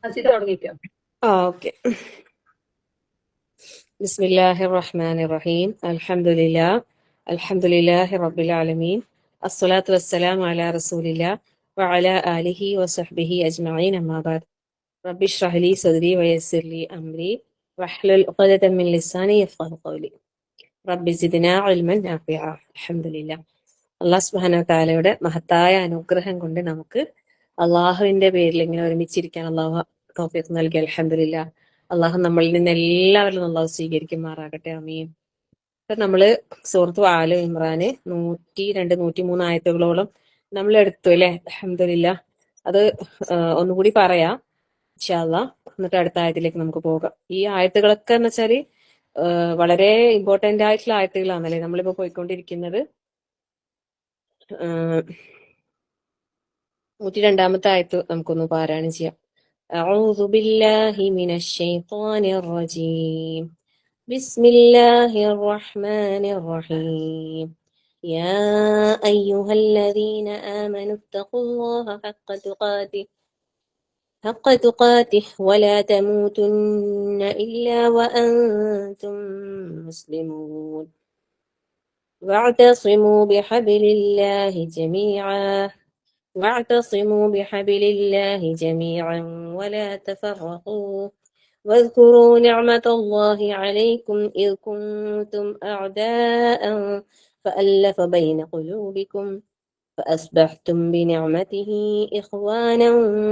അസിത തുടങ്ങിക്കോ. ഓക്കെ. ബിസ്മില്ലാഹിർ റഹ്മാനിർ റഹീം. അൽഹംദുലില്ലാഹി റബ്ബിൽ ആലമീൻ. അസ്സലാത്തു വസ്സലാമു അലാ റസൂലില്ലാഹ് വഅലാ ആലിഹി വസഹ്ബിഹി അജ്മഈൻ. അമ്മാ ബഅദ്. റബ്ബി ഇശ്റഹ് ലി സദ്രി വയസ്സിർ ലി അംരി വഹ്ലുൽ ഉഖ്ദതം മിൻ ലിസാനി യഫ്ഖഹു ഖൗലി. റബ്ബി സിദ്നാ ഇൽമൻ നാഫിഅ. അൽഹംദുലില്ലാഹ്. അല്ലാഹു സുബ്ഹാനഹു വ തആലയുടെ മഹത്തായ അനുഗ്രഹം കൊണ്ട് നമുക്ക് അള്ളാഹുവിന്റെ പേരിൽ ഇങ്ങനെ ഒരുമിച്ചിരിക്കാൻ അള്ളാഹു തൗഫീഖ് നൽകി. അൽഹംദുലില്ലാഹ്. അള്ളാഹു നമ്മളിൽ നിന്ന് എല്ലാവരും അള്ളാഹു സ്വീകരിക്കുമാറാകട്ടെ. ആമീൻ. ഇപ്പൊ നമ്മള് സൂറത്ത് ആല് ഇമ്രാന് 102, 103 ആയത്തുകളോളം നമ്മൾ എടുത്തു അല്ലെ. അൽഹംദുലില്ലാഹ്. അത് ഒന്നുകൂടി പറയാം ഇൻഷാ അല്ലാഹ്. എന്നിട്ട് അടുത്ത ആയത്തിലേക്ക് നമുക്ക് പോകാം. ഈ ആയത്തുകളൊക്കെ എന്ന് വെച്ചാല് വളരെ ഇമ്പോർട്ടന്റ് ആയിട്ടുള്ള ആയത്തുകളാണല്ലേ നമ്മളിപ്പോ പോയിക്കൊണ്ടിരിക്കുന്നത്. 102-ാമത്തെ ആയത്ത് നമുക്കൊന്ന് പാരായണം ചെയ്യാം. أعوذ بالله من الشيطان الرجيم. بسم الله الرحمن الرحيم. يا أيها الذين آمنوا اتقوا الله حق تقاته ولا تموتن إلا وأنتم مسلمون واعتصموا بحبل الله جميعا ولا تفرقوا واذكروا نعمة الله عليكم إذ كنتم أعداء فألف بين قلوبكم فأصبحتم بنعمته إخوانا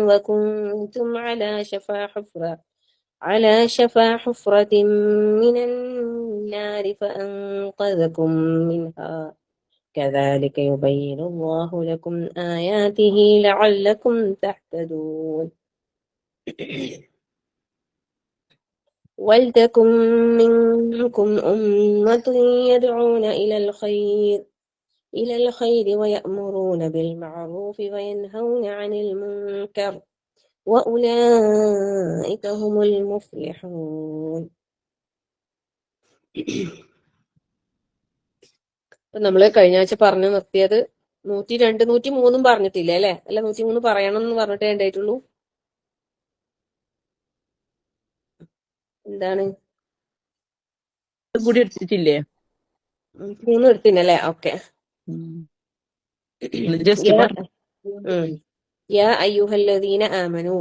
وكنتم على شفا حفرة من النار فأنقذكم منها كذلك يبين الله لكم آياته لعلكم تهتدون ولتكن منكم أمة يدعون إلى الخير ويأمرون بالمعروف وينهون عن المنكر وأولئك هم المفلحون. നമ്മള് കഴിഞ്ഞ ആഴ്ച പറഞ്ഞു നിർത്തിയത് 102, 103 പറഞ്ഞിട്ടില്ല അല്ലെ. അല്ല, 103 പറയണം എന്ന് പറഞ്ഞിട്ടേ ഉണ്ടായിട്ടുള്ളൂ. എന്താണ് കൂടി എടുത്തിട്ടില്ലേ? 3 എടുത്തിനല്ലേ. ഓക്കെ. ജസ്റ്റ് യാ അയ്യുഹല്ലദീന ആമനു,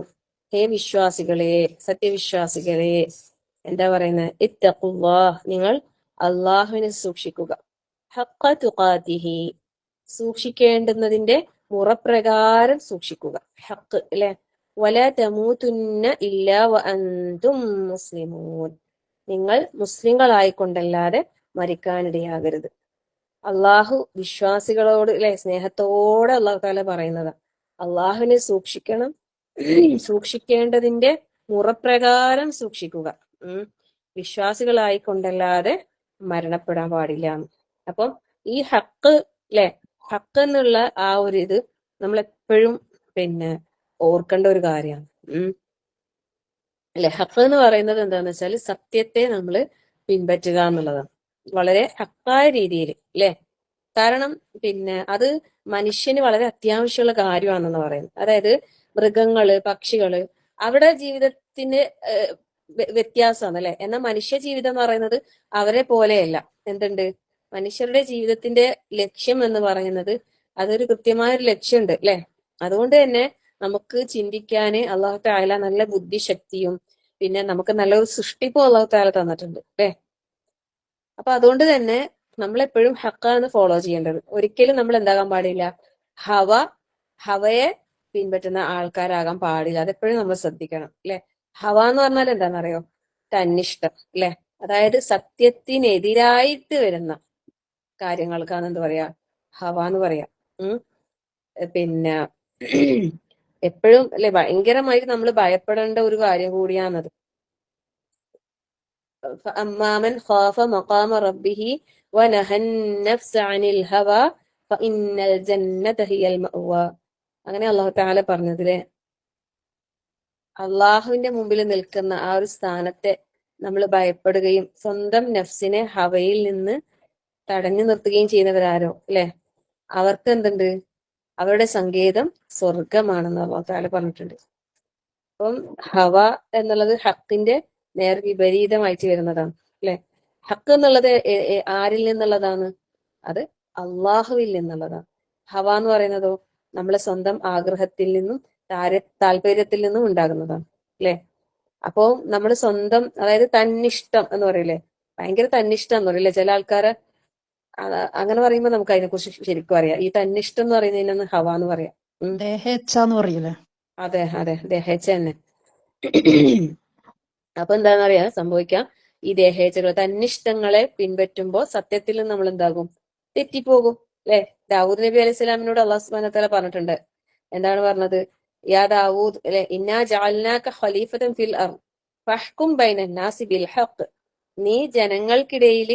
ഹേ വിശ്വാസികളെ, സത്യവിശ്വാസികളെ, എന്താ പറയുന്നത്? ഇത്തഖുല്ലാഹ്, നിങ്ങൾ അള്ളാഹുവിനെ സൂക്ഷിക്കുക. ഹഖ തുഖാതിഹി, സൂക്ഷിക്കേണ്ടുന്നതിന്റെ മുറപ്രകാരം സൂക്ഷിക്കുക. ഹഖ് അല്ലെ. വലാ തമൂതുന്ന ഇല്ലാ വഅൻതും മുസ്ലിമൂൻ, നിങ്ങൾ മുസ്ലിങ്ങളായിക്കൊണ്ടല്ലാതെ മരിക്കാനിടയാകരുത്. അള്ളാഹു വിശ്വാസികളോട് അല്ലെ സ്നേഹത്തോടെ അള്ളാഹു താല പറയുന്നതാ, അള്ളാഹുവിനെ സൂക്ഷിക്കണം, സൂക്ഷിക്കേണ്ടതിന്റെ മുറപ്രകാരം സൂക്ഷിക്കുക. വിശ്വാസികളായിക്കൊണ്ടല്ലാതെ മരണപ്പെടാൻ പാടില്ല. അപ്പം ഈ ഹക്ക് അല്ലെ, ഹക്ക് എന്നുള്ള ആ ഒരു ഇത് നമ്മൾ എപ്പോഴും ഓർക്കേണ്ട ഒരു കാര്യമാണ്. അല്ലെ, ഹക്ക് എന്ന് പറയുന്നത് എന്താന്ന് വെച്ചാൽ സത്യത്തെ നമ്മൾ പിൻപറ്റുക എന്നുള്ളതാണ്. വളരെ ഹക്കായ രീതിയിൽ അല്ലെ. കാരണം അത് മനുഷ്യന് വളരെ അത്യാവശ്യമുള്ള കാര്യമാണെന്ന് പറയുന്നത്. അതായത് മൃഗങ്ങള്, പക്ഷികള്, അവരുടെ ജീവിതത്തിന് വ്യത്യാസമാണ് അല്ലെ. എന്നാൽ മനുഷ്യ ജീവിതം എന്ന് പറയുന്നത് അവരെ പോലെയല്ല. എന്തുണ്ട്, മനുഷ്യരുടെ ജീവിതത്തിന്റെ ലക്ഷ്യം എന്ന് പറയുന്നത് അതൊരു കൃത്യമായൊരു ലക്ഷ്യമുണ്ട് അല്ലെ. അതുകൊണ്ട് തന്നെ നമുക്ക് ചിന്തിക്കാന് അള്ളാഹു തആല നല്ല ബുദ്ധിശക്തിയും പിന്നെ നമുക്ക് നല്ലൊരു സൃഷ്ടിപ്പും അള്ളാഹു തആല തന്നിട്ടുണ്ട് അല്ലെ. അപ്പൊ അതുകൊണ്ട് തന്നെ നമ്മളെപ്പോഴും ഹക്കാണ് ഫോളോ ചെയ്യേണ്ടത്. ഒരിക്കലും നമ്മൾ എന്താകാൻ പാടില്ല, ഹവയെ പിൻപറ്റുന്ന ആൾക്കാരാകാൻ പാടില്ല. അതെപ്പോഴും നമ്മൾ ശ്രദ്ധിക്കണം അല്ലെ. ഹവ എന്ന് പറഞ്ഞാൽ എന്താണെന്നറിയോ? തന്നിഷ്ടം അല്ലെ. അതായത് സത്യത്തിനെതിരായിട്ട് വരുന്ന കാര്യങ്ങൾക്കാണ് എന്ത് പറയാ, ഹവ എന്ന് പറയാ. എപ്പോഴും അല്ലെ ഭയങ്കരമായിട്ട് നമ്മൾ ഭയപ്പെടേണ്ട ഒരു കാര്യം കൂടിയാണത്. അമ്മാമൻ ഖാഫ മഖാമ റബ്ബിഹി വനഹൻ നഫ്സ അനിൽ ഹവാ ഫഇന്നൽ ജന്നത ഹിയൽ മഅ്വാ. അങ്ങനെ അല്ലാഹു തആല പറഞ്ഞതിലെ അള്ളാഹുവിന്റെ മുമ്പിൽ നിൽക്കുന്ന ആ ഒരു സ്ഥാനത്തെ നമ്മൾ ഭയപ്പെടുകയും സ്വന്തം നഫ്സിനെ ഹവയിൽ നിന്ന് തടഞ്ഞു നിർത്തുകയും ചെയ്യുന്നവരാരോ അല്ലെ, അവർക്ക് എന്തുണ്ട്, അവരുടെ സങ്കേതം സ്വർഗമാണെന്ന് അല്ലാഹു തആല പറഞ്ഞിട്ടുണ്ട്. അപ്പം ഹവ എന്നുള്ളത് ഹക്കിന്റെ നേർ വിപരീതമായിട്ട് വരുന്നതാണ് അല്ലെ. ഹക്ക് എന്നുള്ളത് ആരിൽ നിന്നുള്ളതാണ്? അത് അള്ളാഹുവിൽ നിന്നുള്ളതാണ്. ഹവ എന്ന് പറയുന്നതോ നമ്മളെ സ്വന്തം ആഗ്രഹത്തിൽ നിന്നും താല്പര്യത്തിൽ നിന്നും ഉണ്ടാകുന്നതാണ് അല്ലെ. അപ്പോ നമ്മൾ സ്വന്തം, അതായത് തന്നിഷ്ടം എന്ന് പറയില്ലേ, ഭയങ്കര തന്നിഷ്ടം എന്ന് പറയില്ലേ ചില ആൾക്കാരെ. അങ്ങനെ പറയുമ്പോൾ നമുക്ക് അതിനെ കുറിച്ച് ശരിക്കും അറിയാം. ഈ തന്നിഷ്ടം എന്ന് പറയുന്നതിനൊന്ന് ഹവ എന്ന് പറയാം. ദേഹേച്ഛന്ന് പറയൂലേ? അതെ അതെ, ദേഹേച്ഛ തന്നെ. അപ്പൊ എന്താന്ന് പറയാ സംഭവിക്കാം, ഈ ദേഹേച്ഛകൾ തന്നിഷ്ടങ്ങളെ പിൻപറ്റുമ്പോ സത്യത്തിൽ നമ്മൾ എന്താകും? തെറ്റിപ്പോകും അല്ലെ. ദാവൂദ് നബി അലൈഹി സ്വലാമിനോട് അള്ളാഹു സുബ്ഹാനഹു വ തആല പറഞ്ഞിട്ടുണ്ട്. എന്താണ് പറഞ്ഞത്? യാ ദാവൂദ് അല്ലെ, ഇന്നാ ജഅൽനാക ഖലീഫതൻ ഫിൽ അർദ് ഫഹ്കും ബൈനൻ നാസി ബിൽ ഹഖ്. നീ ജനങ്ങൾക്കിടയിൽ,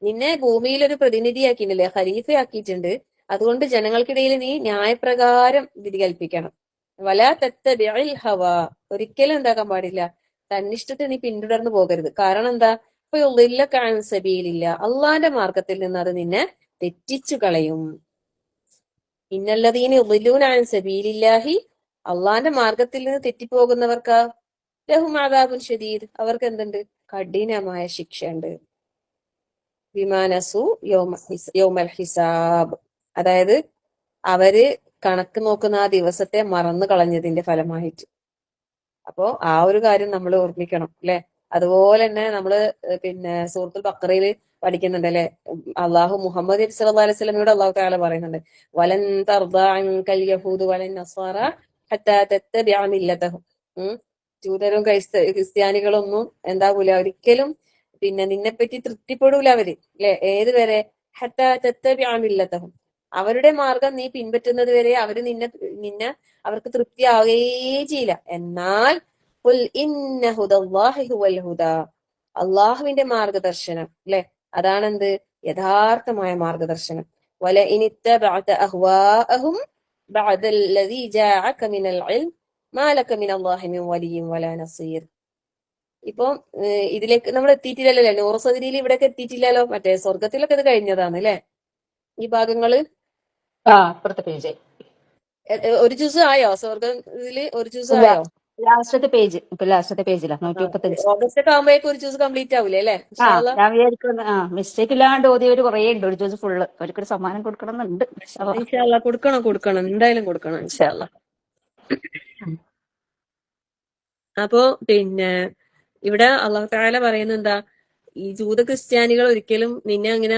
നിന്നെ ഭൂമിയിൽ ഒരു പ്രതിനിധിയാക്കിയിട്ടില്ലേ, ഖലീഫയാക്കിയിട്ടുണ്ട്. അതുകൊണ്ട് ജനങ്ങൾക്കിടയിൽ നീ ന്യായപ്രകാരം വിധി കൽപ്പിക്കണം. വലാ തത്തബിഇൽ ഹവാ, ഒരിക്കലും എന്താക്കാൻ പാടില്ല, തന്നിഷ്ടത്തെ നീ പിന്തുടർന്നു പോകരുത്. കാരണം എന്താ? ഇപ്പൊ സബീലില്ല, അള്ളാന്റെ മാർഗത്തിൽ നിന്ന് അത് നിന്നെ തെറ്റിച്ചു കളയും. ഇന്നല്ലദീന യുളില്ലൂന അൻ സബീലില്ലാഹി, അള്ളാന്റെ മാർഗത്തിൽ നിന്ന് തെറ്റിപ്പോകുന്നവർക്ക് ലഹും അദാബുൻ ശദീദ്, അവർക്ക് എന്തുണ്ട്? കഠിനമായ ശിക്ഷയുണ്ട്. ബിമാനസു യൗമൽ ഹിസാബ്, അതായത് അവര് കണക്ക് നോക്കുന്ന ആ ദിവസത്തെ മറന്നു കളഞ്ഞതിന്റെ ഫലമായിട്ട്. അപ്പോ ആ ഒരു കാര്യം നമ്മൾ ഓർമ്മിക്കണം അല്ലെ. അതുപോലെ തന്നെ നമ്മള് പിന്നെ സൂറത്തുൽ ബഖറയിൽ പഠിക്കുന്നുണ്ട് അല്ലെ, അള്ളാഹു മുഹമ്മദ് നബി സല്ലല്ലാഹു അലൈഹി വസല്ലമയോട് അള്ളാഹു തആല പറയുന്നുണ്ട്, വലൻ തർദാ അൻകൽ യഹൂദു വലൻ നസ്വാറ ഹത്താ തത്തബിഅ മില്ലതഹും. ജൂതരും ക്രിസ്ത്യാനികളൊന്നും എന്താകൂല ഒരിക്കലും, പിന്നെ നിന്നെപ്പറ്റി തൃപ്തിപ്പെടൂല അവര് അല്ലെ. ഏതുവരെ? ഹത്താ തത്തബിഅ മില്ലതഹും, അവരുടെ മാർഗം നീ പിൻപറ്റുന്നത് വരെ അവര് നിന്നെ അവർക്ക് തൃപ്തിയാവുകയേ ചെയ്യില്ല. എന്നാൽ ഖുൽ ഇന്ന ഹുദല്ലാഹി ഹുവൽ ഹുദാ, അള്ളാഹുവിന്റെ മാർഗദർശനം അല്ലെ, അതാണെന്ത്? യഥാർത്ഥമായ മാർഗദർശനം. വല ഇനിത്തബഅത അഹ്വാഅഹും ബഅദല്ലദീ ജാഅക മിനൽ ഇൽം മാ ലക മിനല്ലാഹി മിൻ വലിയ്യിൻ വലാ നസീർ. ഇപ്പൊ ഇതിലേക്ക് നമ്മൾ എത്തിയിട്ടില്ലല്ലോ, നൂറ് സദരിയിൽ ഇവിടേക്ക് എത്തിയിട്ടില്ലല്ലോ. മറ്റേ സ്വർഗത്തിലൊക്കെ ഇത് കഴിഞ്ഞതാണ് അല്ലെ ഈ ഭാഗങ്ങള്. അപ്പുറത്തെ പേജ്. ഒരു ജ്യൂസ് ആയോ? സ്വർഗം ഇതില് ഒരു ജ്യൂസ് ഇല്ല, ആയോ? ലാസ്റ്റത്തെ പേജ്. ഇപ്പൊ ലാസ്റ്റത്തെ പേജിലാ 135. ഓഗസ്റ്റ് ഒക്കെ ആകുമ്പോഴേക്കും ഒരു ജ്യൂസ് കംപ്ലീറ്റ് ആവൂലേ അല്ലെ? ആ, ഇൻഷാ അല്ലാ. ഞാൻ വിചാരിക്കുന്ന മിസ്റ്റേക്ക് ഇല്ലാണ്ട് ഓതിയവര് കുറേ ഉണ്ട്. ഒരു ജ്യൂസ് ഫുള്ള് അവർക്കൊരു സമ്മാനം കൊടുക്കണം എന്നുണ്ട്. ഇൻഷാ അല്ലാ കൊടുക്കണം, എന്തായാലും കൊടുക്കണം ഇൻഷാ അല്ലാ. അപ്പോ പിന്നെ ഇവിടെ അള്ളാഹു തആല പറയുന്നത് എന്താ? ഈ ജൂത ക്രിസ്ത്യാനികൾ ഒരിക്കലും നിന്നെ അങ്ങനെ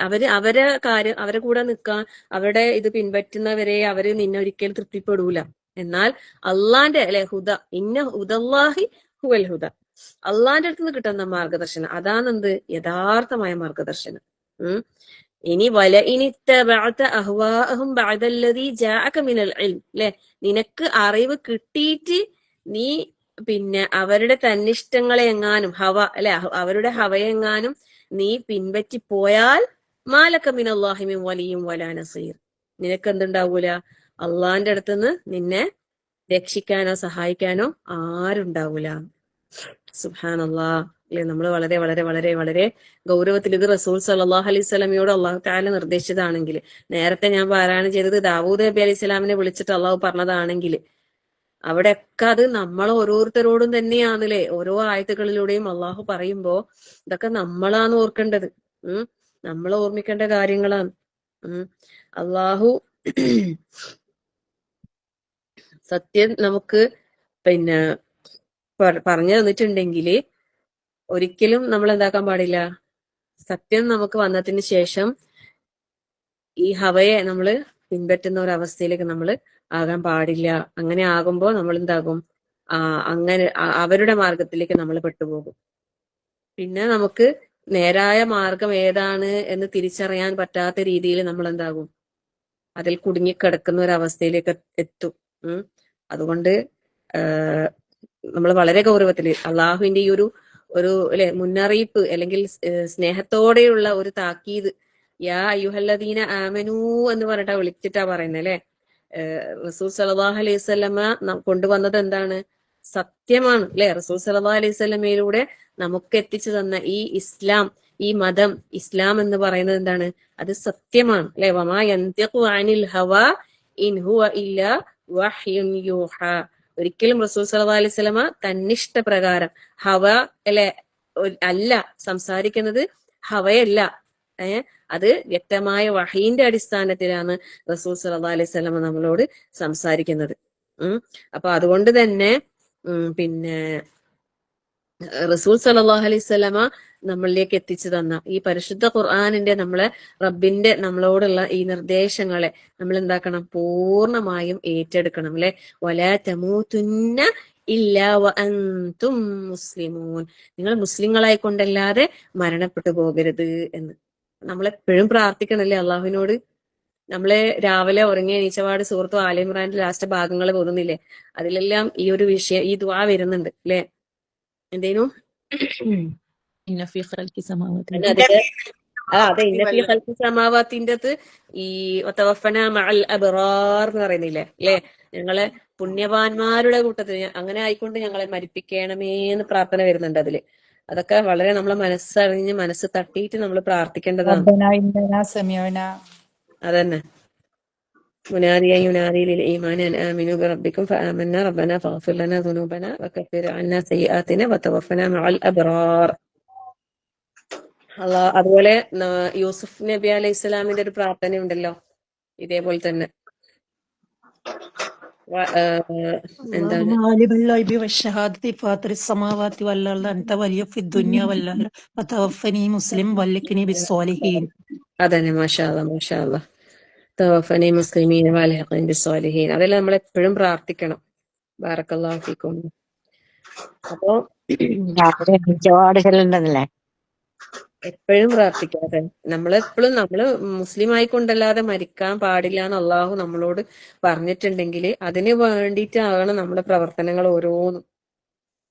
അവരെ കാര്യം, അവരെ കൂടെ നിൽക്കാൻ, അവരുടെ ഇത് പിൻപറ്റുന്നവരെ അവര് നിന്നെ ഒരിക്കലും തൃപ്തിപ്പെടൂല. എന്നാൽ അള്ളാന്റെ അല്ലെ ഹുദ, ഇന്ന ഹുദല്ലാഹി ഹുവൽ ഹുദ, അള്ളാന്റെ അടുത്ത് നിന്ന് കിട്ടുന്ന മാർഗദർശനം അതാണെന്ത്? യഥാർത്ഥമായ മാർഗദർശനം. ഇനി വല ഇനിത്തബഅത അഹ്വാഅഹും ബഅദല്ലദീ ജാഅക മിനൽ ഇൽം, അല്ലെ, നിനക്ക് അറിവ് കിട്ടിയിട്ട് നീ പിന്നെ അവരുടെ തന്നിഷ്ടങ്ങളെ എങ്ങാനും അല്ലെ, അവരുടെ ഹവയെങ്ങാനും നീ പിൻപറ്റി പോയാൽ മാലക മിനല്ലാഹി മിൻ വലിയ്യിൻ വലാ നസീർ, നിനക്ക് എന്തുണ്ടാവൂല? അള്ളാന്റെ അടുത്തുനിന്ന് നിന്നെ രക്ഷിക്കാനോ സഹായിക്കാനോ ആരുണ്ടാവൂല. സുബ്ഹാനല്ലാഹ് അല്ലെ. നമ്മൾ വളരെ വളരെ വളരെ വളരെ ഗൗരവത്തിൽ, ഇത് റസൂൽ സല്ലല്ലാഹു അലൈഹി വസല്ലമയോട് അള്ളാഹു തആല നിർദ്ദേശിച്ചതാണെങ്കിൽ, നേരത്തെ ഞാൻ പാരായണം ചെയ്തത് ദാവൂദ് നബി അലൈഹി സ്വലാമിനെ വിളിച്ചിട്ട് അള്ളാഹു പറഞ്ഞതാണെങ്കിൽ, അവിടെയൊക്കെ അത് നമ്മൾ ഓരോരുത്തരോടും തന്നെയാണല്ലേ. ഓരോ ആയത്തുകളിലൂടെയും അള്ളാഹു പറയുമ്പോ ഇതൊക്കെ നമ്മളാണ് ഓർക്കേണ്ടത്. നമ്മൾ ഓർമ്മിക്കേണ്ട കാര്യങ്ങളാണ്. അള്ളാഹു സത്യം നമുക്ക് പിന്നെ പറഞ്ഞു തന്നിട്ടുണ്ടെങ്കിൽ ഒരിക്കലും നമ്മൾ എന്താക്കാൻ പാടില്ല, സത്യം നമുക്ക് വന്നതിന് ശേഷം ഈ ഹവയെ നമ്മൾ പിൻപറ്റുന്ന ഒരു അവസ്ഥയിലേക്ക് നമ്മൾ ആകാൻ പാടില്ല. അങ്ങനെ ആകുമ്പോൾ നമ്മൾ എന്താകും? അങ്ങനെ അവരുടെ മാർഗത്തിലേക്ക് നമ്മൾ പെട്ടുപോകും. പിന്നെ നമുക്ക് നേരായ മാർഗം ഏതാണ് എന്ന് തിരിച്ചറിയാൻ പറ്റാത്ത രീതിയിൽ നമ്മൾ എന്താകും? അതിൽ കുടുങ്ങിക്കിടക്കുന്ന ഒരു അവസ്ഥയിലേക്ക് എത്തും. അതുകൊണ്ട് നമ്മൾ വളരെ ഗൗരവത്തില് അള്ളാഹുവിന്റെ ഈ ഒരു അല്ലെ മുന്നറിയിപ്പ്, അല്ലെങ്കിൽ സ്നേഹത്തോടെയുള്ള ഒരു താക്കീത്, യാ അയ്യുഹല്ലദീന ആമനൂ എന്ന് പറഞ്ഞിട്ടാ വിളിച്ചിട്ടാ പറയുന്നത് അല്ലെ. റസൂൽ സല്ലല്ലാഹു അലൈഹി വസല്ലമ കൊണ്ടുവന്നത് എന്താണ്? സത്യമാണ് അല്ലെ. റസൂൽ സല്ലല്ലാഹു അലൈഹി വസല്ലമയിലൂടെ നമുക്ക് എത്തിച്ചു തന്ന ഈ ഇസ്ലാം, ഈ മതം, ഇസ്ലാം എന്ന് പറയുന്നത് എന്താണ്? അത് സത്യമാണ് അല്ലെ. വമാ യന്തിഖു അനിൽ ഹവാ ഇൻ ഹുവ ഇല്ലാ വഹ്യുൻ യൂഹാ, ഒരിക്കലും റസൂൽ സല്ലല്ലാഹു അലൈഹി വസല്ലമ തന്നിഷ്ട പ്രകാരം ഹവ അല്ലെ അല്ല സംസാരിക്കുന്നത്, ഹവയല്ല. അത് വ്യക്തമായ വഹീന്റെ അടിസ്ഥാനത്തിലാണ് റസൂൽ സല്ലല്ലാഹു അലൈഹി വസല്ലമ നമ്മളോട് സംസാരിക്കുന്നത്. അപ്പൊ അതുകൊണ്ട് തന്നെ പിന്നെ റസൂൽ സല്ലല്ലാഹു അലൈഹി വസല്ലമ നമ്മളിലേക്ക് എത്തിച്ചു തന്ന ഈ പരിശുദ്ധ ഖുർആനിന്റെ റബ്ബിന്റെ നമ്മളോടുള്ള ഈ നിർദ്ദേശങ്ങളെ നമ്മൾ എന്താക്കണം? പൂർണ്ണമായും ഏറ്റെടുക്കണം. അല്ലെ, വലാ തമൂതുന്ന ഇല്ലാ വഅൻതും മുസ്ലിമൂൻ, നിങ്ങൾ മുസ്ലിങ്ങളായിക്കൊണ്ടല്ലാതെ മരണപ്പെട്ടു പോകരുത് എന്ന് നമ്മളെപ്പോഴും പ്രാർത്ഥിക്കണല്ലേ അള്ളാഹുവിനോട്. നമ്മളെ രാവിലെ ഉറങ്ങി എണീച്ചപാട് സൂറത്തു ആല ഇമ്രാന്റെ ലാസ്റ്റ് ഭാഗങ്ങൾ തോന്നുന്നില്ലേ, അതിലെല്ലാം ഈ ഒരു വിഷയം, ഈ ദുആ വരുന്നുണ്ട് അല്ലെ. എന്തേനു? ഇന്ന ഫീ ഖൽഖി സമാവാതി അതെ, ഇന്ന ഫീ ഖൽഖി സമാവാത്തിന്റെ ഈ വതവഫന മഅൽ അബ്റാർ എന്ന് പറയുന്നില്ലേ അല്ലെ, ഞങ്ങളെ പുണ്യവാന്മാരുടെ കൂട്ടത്തിൽ അങ്ങനെ ആയിക്കൊണ്ട് ഞങ്ങളെ മരിപ്പിക്കണമേ എന്ന് പ്രാർത്ഥന വരുന്നുണ്ട് അതില്. അതൊക്കെ വളരെ നമ്മളെ മനസ്സറിഞ്ഞ് മനസ്സ് തട്ടിയിട്ട് നമ്മൾ പ്രാർത്ഥിക്കേണ്ടതാണ്. അതന്നെ, مناديا ينادي للإيمان أن آمنوا بربكم فآمنا ربنا فاغفر لنا ذنوبنا وكفر عنا سيئاتنا وتوفنا مع الأبرار. അതുപോലെ യൂസുഫ് നബി അലൈഹി ഇസ്ലാമിന്റെ ഒരു പ്രാർത്ഥന ഉണ്ടല്ലോ ഇതേപോലെ തന്നെ. എന്താണ്? അതന്നെ, മാഷാ അല്ലാഹ് മാഷാ അല്ലാഹ്. തവഫനി മുസ്ലിമീന വൽഹിഖ്നി ബിസ്സാലിഹീൻ. അതെല്ലാം നമ്മൾ എപ്പോഴും പ്രാർത്ഥിക്കണം. ബാറക്കല്ലാഹു ഫീക്കും. അപ്പോ എപ്പോഴും പ്രാർത്ഥിക്കാതെ നമ്മളെപ്പോഴും മുസ്ലിം ആയിക്കൊണ്ടല്ലാതെ മരിക്കാൻ പാടില്ല എന്ന് അള്ളാഹു നമ്മളോട് പറഞ്ഞിട്ടുണ്ടെങ്കിൽ അതിന് വേണ്ടിയിട്ടാണ് നമ്മുടെ പ്രവർത്തനങ്ങൾ ഓരോന്നും.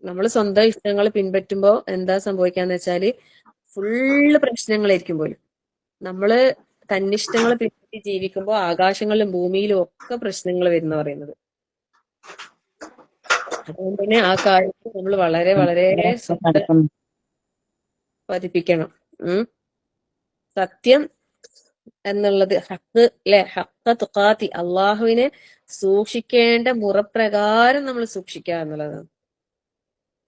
നമ്മൾ സ്വന്തം ഇഷ്ടങ്ങൾ പിൻപറ്റുമ്പോ എന്താ സംഭവിക്കാന്ന് വെച്ചാല് ഫുള്ള് പ്രശ്നങ്ങളായിരിക്കും പോലും. നമ്മള് തന്നിഷ്ടങ്ങൾ പിൻപറ്റി ജീവിക്കുമ്പോൾ ആകാശങ്ങളിലും ഭൂമിയിലും ഒക്കെ പ്രശ്നങ്ങൾ വരുന്ന പറയുന്നത്. അതുകൊണ്ട് തന്നെ ആ കാര്യത്തിൽ നമ്മൾ വളരെ വളരെ പതിപ്പിക്കണം. സത്യം എന്നുള്ളത് ഹക്ക് അല്ലെ, ഹക്ക തുഖാത്തി, അള്ളാഹുവിനെ സൂക്ഷിക്കേണ്ട മുറപ്രകാരം നമ്മൾ സൂക്ഷിക്കുക എന്നുള്ളതാണ്.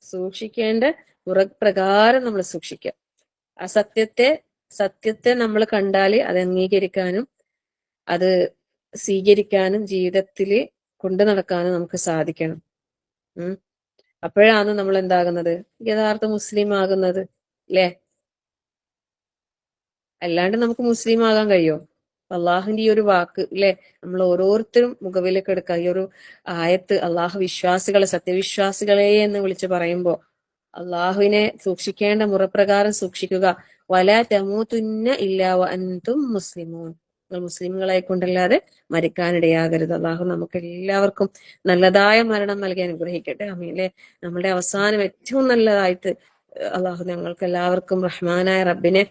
സൂക്ഷിക്കേണ്ട മുറപ്രകാരം നമ്മൾ സൂക്ഷിക്കുക. ആ സത്യത്തെ നമ്മൾ കണ്ടാൽ അത് അംഗീകരിക്കാനും അത് സ്വീകരിക്കാനും ജീവിതത്തിൽ കൊണ്ടു നടക്കാനും നമുക്ക് സാധിക്കണം. അപ്പോഴാണ് നമ്മൾ എന്താകുന്നത്? യഥാർത്ഥ മുസ്ലിം ആകുന്നത് അല്ലെ. അല്ലാണ്ട് നമുക്ക് മുസ്ലിം ആകാൻ കഴിയോ? അള്ളാഹുവിന്റെ ഈ ഒരു വാക്ക് അല്ലെ, നമ്മൾ ഓരോരുത്തരും മുഖവിലേക്ക് എടുക്കുക. ഈ ഒരു ആയത്ത് അള്ളാഹു വിശ്വാസികളെ, സത്യവിശ്വാസികളെ എന്ന് വിളിച്ച് പറയുമ്പോ അള്ളാഹുവിനെ സൂക്ഷിക്കേണ്ട മുറപ്രകാരം സൂക്ഷിക്കുക. വലാ തമൂതുന്ന ഇല്ലാ വഅൻതും മുസ്ലിമൂൻ, നിങ്ങൾ മുസ്ലിമുകളായിക്കൊണ്ടല്ലാതെ മരിക്കാനിടയാകരുത്. അള്ളാഹു നമുക്ക് എല്ലാവർക്കും നല്ലതായ മരണം നൽകി അനുഗ്രഹിക്കട്ടെ. ആമീൻ. അല്ലെ, നമ്മുടെ അവസാനം ഏറ്റവും നല്ലതായിട്ട് അള്ളാഹു ഞങ്ങൾക്ക് എല്ലാവർക്കും റഹ്മാനായ റബ്ബിനെ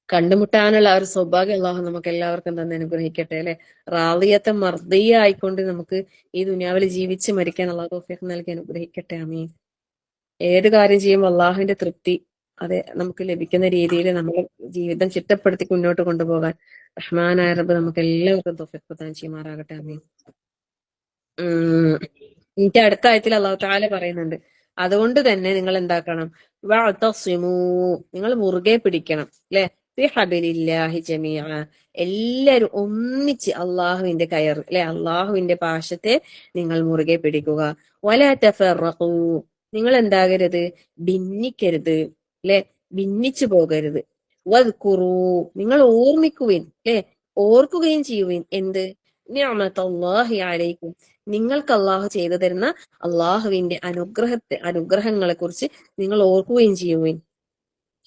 കണ്ടുമുട്ടാനുള്ള ഒരു സൗഭാഗ്യം അള്ളാഹു നമുക്ക് എല്ലാവർക്കും തന്നെ അനുഗ്രഹിക്കട്ടെ. അല്ലെ, റാളിയത്തെ മർദിയ ആയിക്കൊണ്ട് നമുക്ക് ഈ ദുനിയാവിൽ ജീവിച്ച് മരിക്കാൻ അള്ളാഹു തൗഫീഖ് നൽകി അനുഗ്രഹിക്കട്ടെ. ആമീൻ. ഏത് കാര്യം ചെയ്യുമ്പോൾ അള്ളാഹുവിന്റെ തൃപ്തി അതെ നമുക്ക് ലഭിക്കുന്ന രീതിയിൽ നമ്മുടെ ജീവിതം ചിട്ടപ്പെടുത്തി മുന്നോട്ട് കൊണ്ടുപോകാൻ റഹ്മാനായ റബ്ബ് നമുക്ക് എല്ലാവർക്കും തൗഫീഖ് പ്രദാനം ചെയ്യുമാറാകട്ടെ. ആമീൻ. എനിക്ക് അടുത്ത ആയത്തിൽ അള്ളാഹു തആല പറയുന്നുണ്ട്, അതുകൊണ്ട് തന്നെ നിങ്ങൾ എന്താക്കണം? വഅതസിമൂ, നിങ്ങൾ മുറുകെ പിടിക്കണം അല്ലെ, ബിഹബിലില്ലാഹി ജമീഅ, എല്ലാരും ഒന്നിച്ച് അള്ളാഹുവിന്റെ കയർ അല്ലെ, അള്ളാഹുവിന്റെ പാശത്തെ നിങ്ങൾ മുറുകെ പിടിക്കുക. വലാ തഫറഖൂ, നിങ്ങൾ എന്താകരുത്? ഭിന്നിക്കരുത് അല്ലെ, ഭിന്നിച്ചു പോകരുത്. വദ്കുറൂ, നിങ്ങൾ ഓർമ്മിക്കുവിൻ അല്ലെ, ഓർക്കുകയും ചെയ്യുവിൻ. എന്ത്? നിഅമത്തല്ലാഹി അലൈക്കും, നിങ്ങൾക്ക് അള്ളാഹു ചെയ്തു തരുന്ന അള്ളാഹുവിന്റെ അനുഗ്രഹങ്ങളെ കുറിച്ച് നിങ്ങൾ ഓർക്കുകയും ചെയ്യുവിൻ.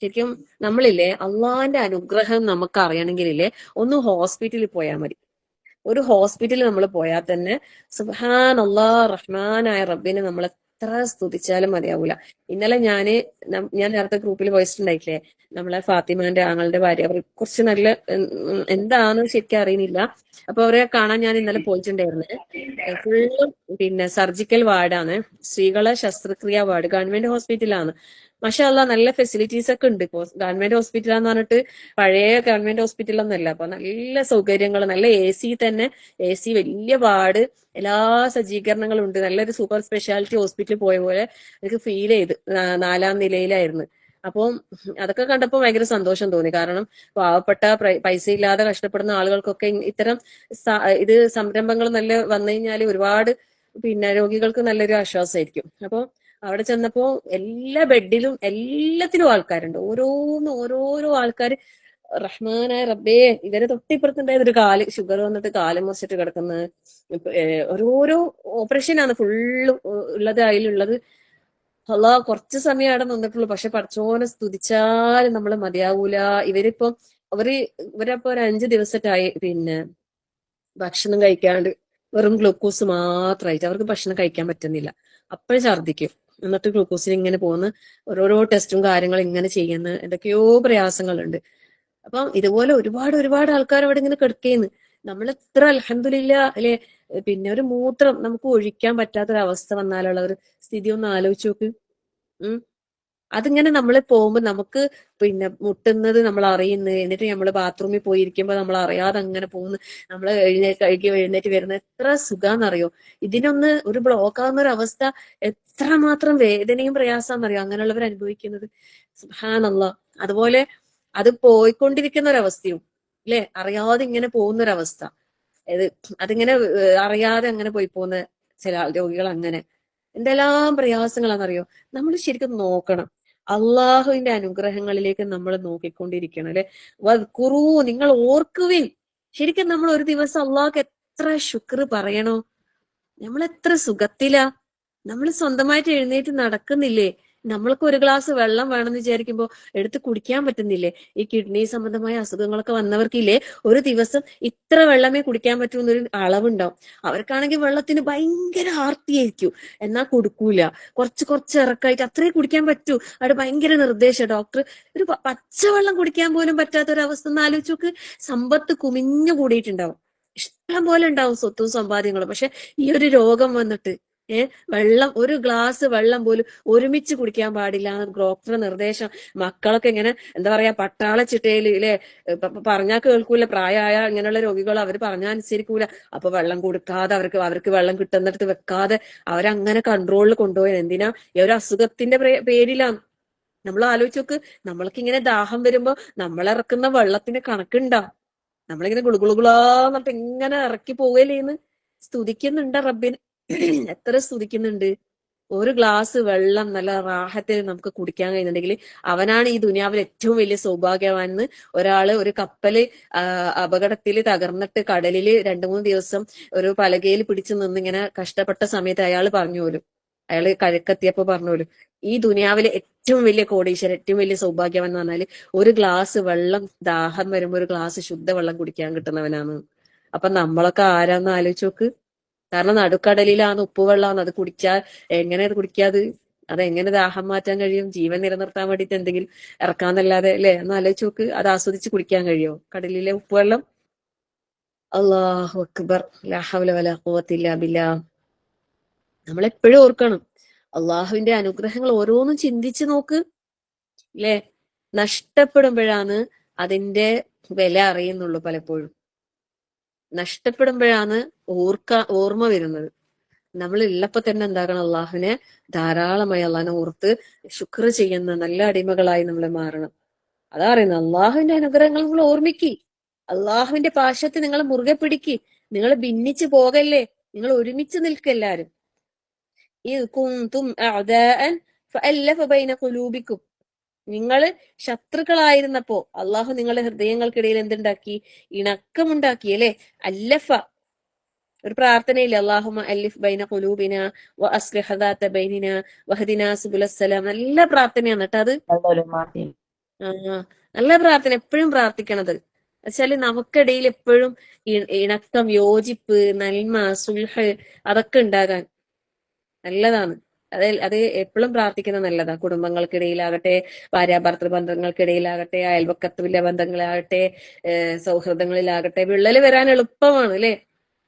ശരിക്കും നമ്മളില്ലേ അള്ളാഹിന്റെ അനുഗ്രഹം നമുക്ക് അറിയണമെങ്കിലില്ലേ ഒന്ന് ഹോസ്പിറ്റലിൽ പോയാൽ മതി. ഒരു ഹോസ്പിറ്റലിൽ നമ്മൾ പോയാൽ തന്നെ സുബ്ഹാനല്ലാഹ് റഹ്മാനായ റബ്ബിനെ നമ്മൾ എത്ര സ്തുതിച്ചാലും മതിയാവൂല. ഇന്നലെ ഞാൻ നേരത്തെ ഗ്രൂപ്പിൽ പോയിട്ടുണ്ടായിട്ടില്ലേ, നമ്മളെ ഫാത്തിമാന്റെ ആങ്ങളുടെ ഭാര്യ, അവർ കുറച്ച് നല്ല എന്താന്ന് ശരിക്കും അറിയുന്നില്ല. അപ്പൊ അവരെ കാണാൻ ഞാൻ ഇന്നലെ പോയിട്ടുണ്ടായിരുന്നു. ഫുള്ളും സർജിക്കൽ വാർഡാണ്, സ്ത്രീകളെ ശസ്ത്രക്രിയ വാർഡ്, ഗവൺമെന്റ് ഹോസ്പിറ്റലാണ്. മാഷാ അല്ലാ നല്ല ഫെസിലിറ്റീസ് ഒക്കെ ഉണ്ട്. ഇപ്പോ ഗവൺമെന്റ് ഹോസ്പിറ്റലാന്ന് പറഞ്ഞിട്ട് പഴയ ഗവൺമെന്റ് ഹോസ്പിറ്റലൊന്നല്ല. അപ്പൊ നല്ല സൗകര്യങ്ങൾ, നല്ല AC തന്നെ, AC വലിയ വാർഡ്, എല്ലാ സജ്ജീകരണങ്ങളും ഉണ്ട്. നല്ലൊരു സൂപ്പർ സ്പെഷ്യാലിറ്റി ഹോസ്പിറ്റലിൽ പോയ പോലെ എനിക്ക് ഫീൽ ചെയ്ത്. 4ാം നിലയിലായിരുന്നു. അപ്പം അതൊക്കെ കണ്ടപ്പോൾ ഭയങ്കര സന്തോഷം തോന്നി. കാരണം പാവപ്പെട്ട പൈസ ഇല്ലാതെ കഷ്ടപ്പെടുന്ന ആളുകൾക്കൊക്കെ ഇത്തരം ഇത് സംരംഭങ്ങൾ നല്ല വന്നു കഴിഞ്ഞാൽ ഒരുപാട് രോഗികൾക്ക് നല്ലൊരു ആശ്വാസമായിരിക്കും. അപ്പൊ അവിടെ ചെന്നപ്പോ എല്ലാ ബെഡിലും എല്ലാത്തിലും ആൾക്കാരുണ്ട്. ഓരോരോ ആൾക്കാർ. റഹ്മാനായ റബ്ബേ, ഇവരെ തൊട്ടിപ്പുറത്തുണ്ടായത് ഒരു കാല് ഷുഗർ വന്നിട്ട് കാല് മുറിച്ചിട്ട് കിടക്കുന്ന ഓരോരോ ഓപ്പറേഷനാണ് ഫുള്ള് ഉള്ളത്. അതിലുള്ളത് അള്ളാ കുറച്ച് സമയം അവിടെ നിന്നിട്ടുള്ളൂ. പക്ഷെ പടച്ചോനെ സ്തുതിച്ചാലും നമ്മള് മതിയാവൂല. ഇവരപ്പോ ഒരു 5 ദിവസത്തായി ഭക്ഷണം കഴിക്കാണ്ട് വെറും ഗ്ലൂക്കോസ് മാത്രമായിട്ട്. അവർക്ക് ഭക്ഷണം കഴിക്കാൻ പറ്റുന്നില്ല. അപ്പോഴും ഛർദ്ദിക്കും. എന്നിട്ട് ഗ്ലൂക്കോസിന് ഇങ്ങനെ പോകുന്ന ഓരോരോ ടെസ്റ്റും കാര്യങ്ങളും ഇങ്ങനെ ചെയ്യുന്ന എന്തൊക്കെയോ പ്രയാസങ്ങളുണ്ട്. അപ്പം ഇതുപോലെ ഒരുപാട് ആൾക്കാർ അവിടെ ഇങ്ങനെ കിടക്കുകയെന്ന്. നമ്മൾ എത്ര അൽഹംദുലില്ലാ അല്ലെ, ഒരു മൂത്രം നമുക്ക് ഒഴിക്കാൻ പറ്റാത്തൊരവസ്ഥ വന്നാലുള്ള ഒരു സ്ഥിതി ഒന്ന് ആലോചിച്ച് നോക്ക്. അതിങ്ങനെ നമ്മൾ പോകുമ്പോ നമുക്ക് മുട്ടുന്നത് നമ്മൾ അറിയുന്നത്, എന്നിട്ട് നമ്മൾ ബാത്റൂമിൽ പോയിരിക്കുമ്പോ നമ്മൾ അറിയാതെ അങ്ങനെ പോകുന്നു, നമ്മൾ എഴുന്നേറ്റ് വരുന്നത് എത്ര സുഖാന്നറിയോ. ഇതിനൊന്ന് ഒരു ബ്ലോക്ക് ആവുന്ന ഒരു അവസ്ഥ എത്രമാത്രം വേദനയും പ്രയാസാന്നറിയോ അങ്ങനെയുള്ളവർ അനുഭവിക്കുന്നത്. സുബ്ഹാനല്ലാഹ്. അതുപോലെ അത് പോയിക്കൊണ്ടിരിക്കുന്ന ഒരവസ്ഥയും അല്ലെ, അറിയാതെ ഇങ്ങനെ പോകുന്ന ഒരവസ്ഥ. അതിങ്ങനെ അറിയാതെ അങ്ങനെ പോയി പോകുന്ന ചില രോഗികൾ. അങ്ങനെ എന്തെല്ലാം പ്രയാസങ്ങളാണെന്നറിയോ. നമ്മൾ ശരിക്കും നോക്കണം. അള്ളാഹുവിന്റെ അനുഗ്രഹങ്ങളിലേക്ക് നമ്മൾ നോക്കിക്കൊണ്ടിരിക്കണം അല്ലെ. വദ്കുറൂ, നിങ്ങൾ ഓർക്കുവിൻ. ശരിക്കും നമ്മൾ ഒരു ദിവസം അള്ളാഹ്ക്ക് എത്ര ശുക്ർ പറയണോ. നമ്മൾ എത്ര സുഖത്തിലാ. നമ്മൾ സ്വന്തമായിട്ട് എഴുന്നേറ്റ് നടക്കുന്നില്ലേ. നമ്മൾക്ക് ഒരു ഗ്ലാസ് വെള്ളം വേണമെന്ന് വിചാരിക്കുമ്പോ എടുത്ത് കുടിക്കാൻ പറ്റുന്നില്ലേ. ഈ കിഡ്നി സംബന്ധമായ അസുഖങ്ങളൊക്കെ വന്നവർക്കില്ലേ ഒരു ദിവസം ഇത്ര വെള്ളമേ കുടിക്കാൻ പറ്റൂന്നൊരു അളവുണ്ടാവും. അവർക്കാണെങ്കിൽ വെള്ളത്തിന് ഭയങ്കര ആർത്തിയായിരിക്കും, എന്നാ കൊടുക്കൂല. കുറച്ച് ഇറക്കായിട്ട് അത്രേ കുടിക്കാൻ പറ്റൂ. അവിടെ ഭയങ്കര നിർദ്ദേശം. ഡോക്ടർ ഒരു പച്ചവെള്ളം കുടിക്കാൻ പോലും പറ്റാത്തൊരവസ്ഥ ഒന്ന് ആലോചിച്ച് നോക്ക്. സമ്പത്ത് കുമിഞ്ഞു കൂടിയിട്ടുണ്ടാവും, ഇഷ്ടം പോലെ ഉണ്ടാവും സ്വത്തും സമ്പാദ്യങ്ങളും. പക്ഷെ ഈ ഒരു രോഗം വന്നിട്ട് വെള്ളം, ഒരു ഗ്ലാസ് വെള്ളം പോലും ഒരുമിച്ച് കുടിക്കാൻ പാടില്ല ഡോക്ടറുടെ നിർദ്ദേശം. മക്കളൊക്കെ ഇങ്ങനെ എന്താ പറയാ പട്ടാള ചിട്ടയില് ഇല്ലേ, പറഞ്ഞാൽ കേൾക്കൂല. പ്രായമായ ഇങ്ങനെയുള്ള രോഗികൾ അവർ പറഞ്ഞാൽ അനുസരിക്കൂല. അപ്പൊ വെള്ളം കൊടുക്കാതെ അവർക്ക് വെള്ളം കിട്ടുന്നിടത്ത് വെക്കാതെ അവരങ്ങനെ കൺട്രോളിൽ കൊണ്ടുപോയത് എന്തിനാ? ഈ ഒരു അസുഖത്തിന്റെ പേരിലാണ്. നമ്മൾ ആലോചിച്ച് നോക്ക്. നമ്മൾക്ക് ഇങ്ങനെ ദാഹം വരുമ്പോ നമ്മൾ ഇറക്കുന്ന വെള്ളത്തിന് കണക്കുണ്ടാ? നമ്മളിങ്ങനെ ഗുളുഗുളുകളാന്നിട്ട് ഇങ്ങനെ ഇറക്കി പോവുകയല്ലേന്ന്. സ്തുതിക്കുന്നുണ്ട് റബ്ബിന്, എത്ര സ്തുതിക്കുന്നുണ്ട്. ഒരു ഗ്ലാസ് വെള്ളം നല്ല റാഹത്തിൽ നമുക്ക് കുടിക്കാൻ കഴിയുന്നുണ്ടെങ്കിൽ അവനാണ് ഈ ദുനിയാവിൽ ഏറ്റവും വലിയ സൗഭാഗ്യവാനെന്ന് ഒരാള് ഒരു കപ്പല് അപകടത്തിൽ തകർന്നിട്ട് കടലില് 2-3 ദിവസം ഒരു പലകയിൽ പിടിച്ചു നിന്ന് ഇങ്ങനെ കഷ്ടപ്പെട്ട സമയത്ത് അയാൾ പറഞ്ഞു പോലും, അയാള് കരക്കെത്തിയപ്പോ പറഞ്ഞു പോലും, ഈ ദുനിയാവിലെ ഏറ്റവും വലിയ കോടീശ്വരൻ, ഏറ്റവും വലിയ സൗഭാഗ്യവൻ എന്ന് പറഞ്ഞാല് ഒരു ഗ്ലാസ് വെള്ളം ദാഹം വരുമ്പോ ഒരു ഗ്ലാസ് ശുദ്ധവെള്ളം കുടിക്കാൻ കിട്ടുന്നവനാണ്. അപ്പൊ നമ്മളൊക്കെ ആരാന്ന് ആലോചിച്ച് നോക്ക്. കാരണം നടുക്കടലിലാണ്, ഉപ്പുവെള്ളമാണ്. അത് കുടിച്ചാൽ എങ്ങനെ കുടിക്കാത്? അതെങ്ങനെ ദാഹം മാറ്റാൻ കഴിയും? ജീവൻ നിലനിർത്താൻ വേണ്ടിയിട്ട് എന്തെങ്കിലും ഇറക്കാന്നല്ലാതെ അല്ലെ. ഒന്ന് ആലോചിച്ച് നോക്ക്. അത് ആസ്വദിച്ച് കുടിക്കാൻ കഴിയോ കടലിലെ ഉപ്പുവെള്ളം? അല്ലാഹു അക്ബർ, ലാ ഹൗല വലാ ഖുവത ഇല്ലാ ബില്ലാഹ്. നമ്മളെപ്പോഴും ഓർക്കണം അള്ളാഹുവിന്റെ അനുഗ്രഹങ്ങൾ ഓരോന്നും ചിന്തിച്ചു നോക്ക് അല്ലെ. നഷ്ടപ്പെടുമ്പോഴാണ് അതിന്റെ വില അറിയുന്നുള്ളൂ. പലപ്പോഴും നഷ്ടപ്പെടുമ്പോഴാണ് ഓർമ്മ വരുന്നത്. നമ്മൾ ഉള്ളപ്പോ തന്നെ എന്താക്കണം? അള്ളാഹുവിനെ ധാരാളമായി അള്ളാഹിനെ ഓർത്ത് ശുക്ർ ചെയ്യുന്ന നല്ല അടിമകളായി നമ്മൾ മാറണം. അതാ പറയുന്നത്, അള്ളാഹുവിന്റെ അനുഗ്രഹങ്ങൾ നിങ്ങൾ ഓർമ്മിക്കി, അള്ളാഹുവിന്റെ പാശത്തെ നിങ്ങൾ മുറുകെ പിടിക്കി. നിങ്ങൾ ഭിന്നിച്ചു പോകല്ലേ, നിങ്ങൾ ഒരുമിച്ച് നിൽക്കെല്ലാരും. നിങ്ങൾ ശത്രുക്കളായിരുന്നപ്പോ അള്ളാഹു നിങ്ങളുടെ ഹൃദയങ്ങൾക്കിടയിൽ എന്തുണ്ടാക്കി? ഇണക്കമുണ്ടാക്കി അല്ലെ. അല്ലഫ, ഒരു പ്രാർത്ഥനയില്ലേ, അല്ലാഹുമ്മ അല്ലിഫ് ബൈന ഖുലൂബിന വ അസ്ലിഹ് ദാത ബൈനിന വഹ്ദിനാ സുബുലസ്സലാം. നല്ല പ്രാർത്ഥനയാണ് കേട്ടോ അത്. നല്ല പ്രാർത്ഥന, എപ്പോഴും പ്രാർത്ഥിക്കണത് വെച്ചാല് നമുക്കിടയിൽ എപ്പോഴും ഇണക്കം, യോജിപ്പ്, നന്മ, സുൽഹ് അതൊക്കെ ഉണ്ടാകാൻ നല്ലതാണ്. അത് എപ്പോഴും പ്രാർത്ഥിക്കുന്നത് നല്ലതാ. കുടുംബങ്ങൾക്കിടയിലാകട്ടെ, ഭാര്യാഭർത്തൃ ബന്ധങ്ങൾക്കിടയിലാകട്ടെ, അയൽവക്കത്തുള്ള ബന്ധങ്ങളാകട്ടെ, സൗഹൃദങ്ങളിലാകട്ടെ, വിള്ളല് വരാൻ എളുപ്പമാണ് അല്ലെ.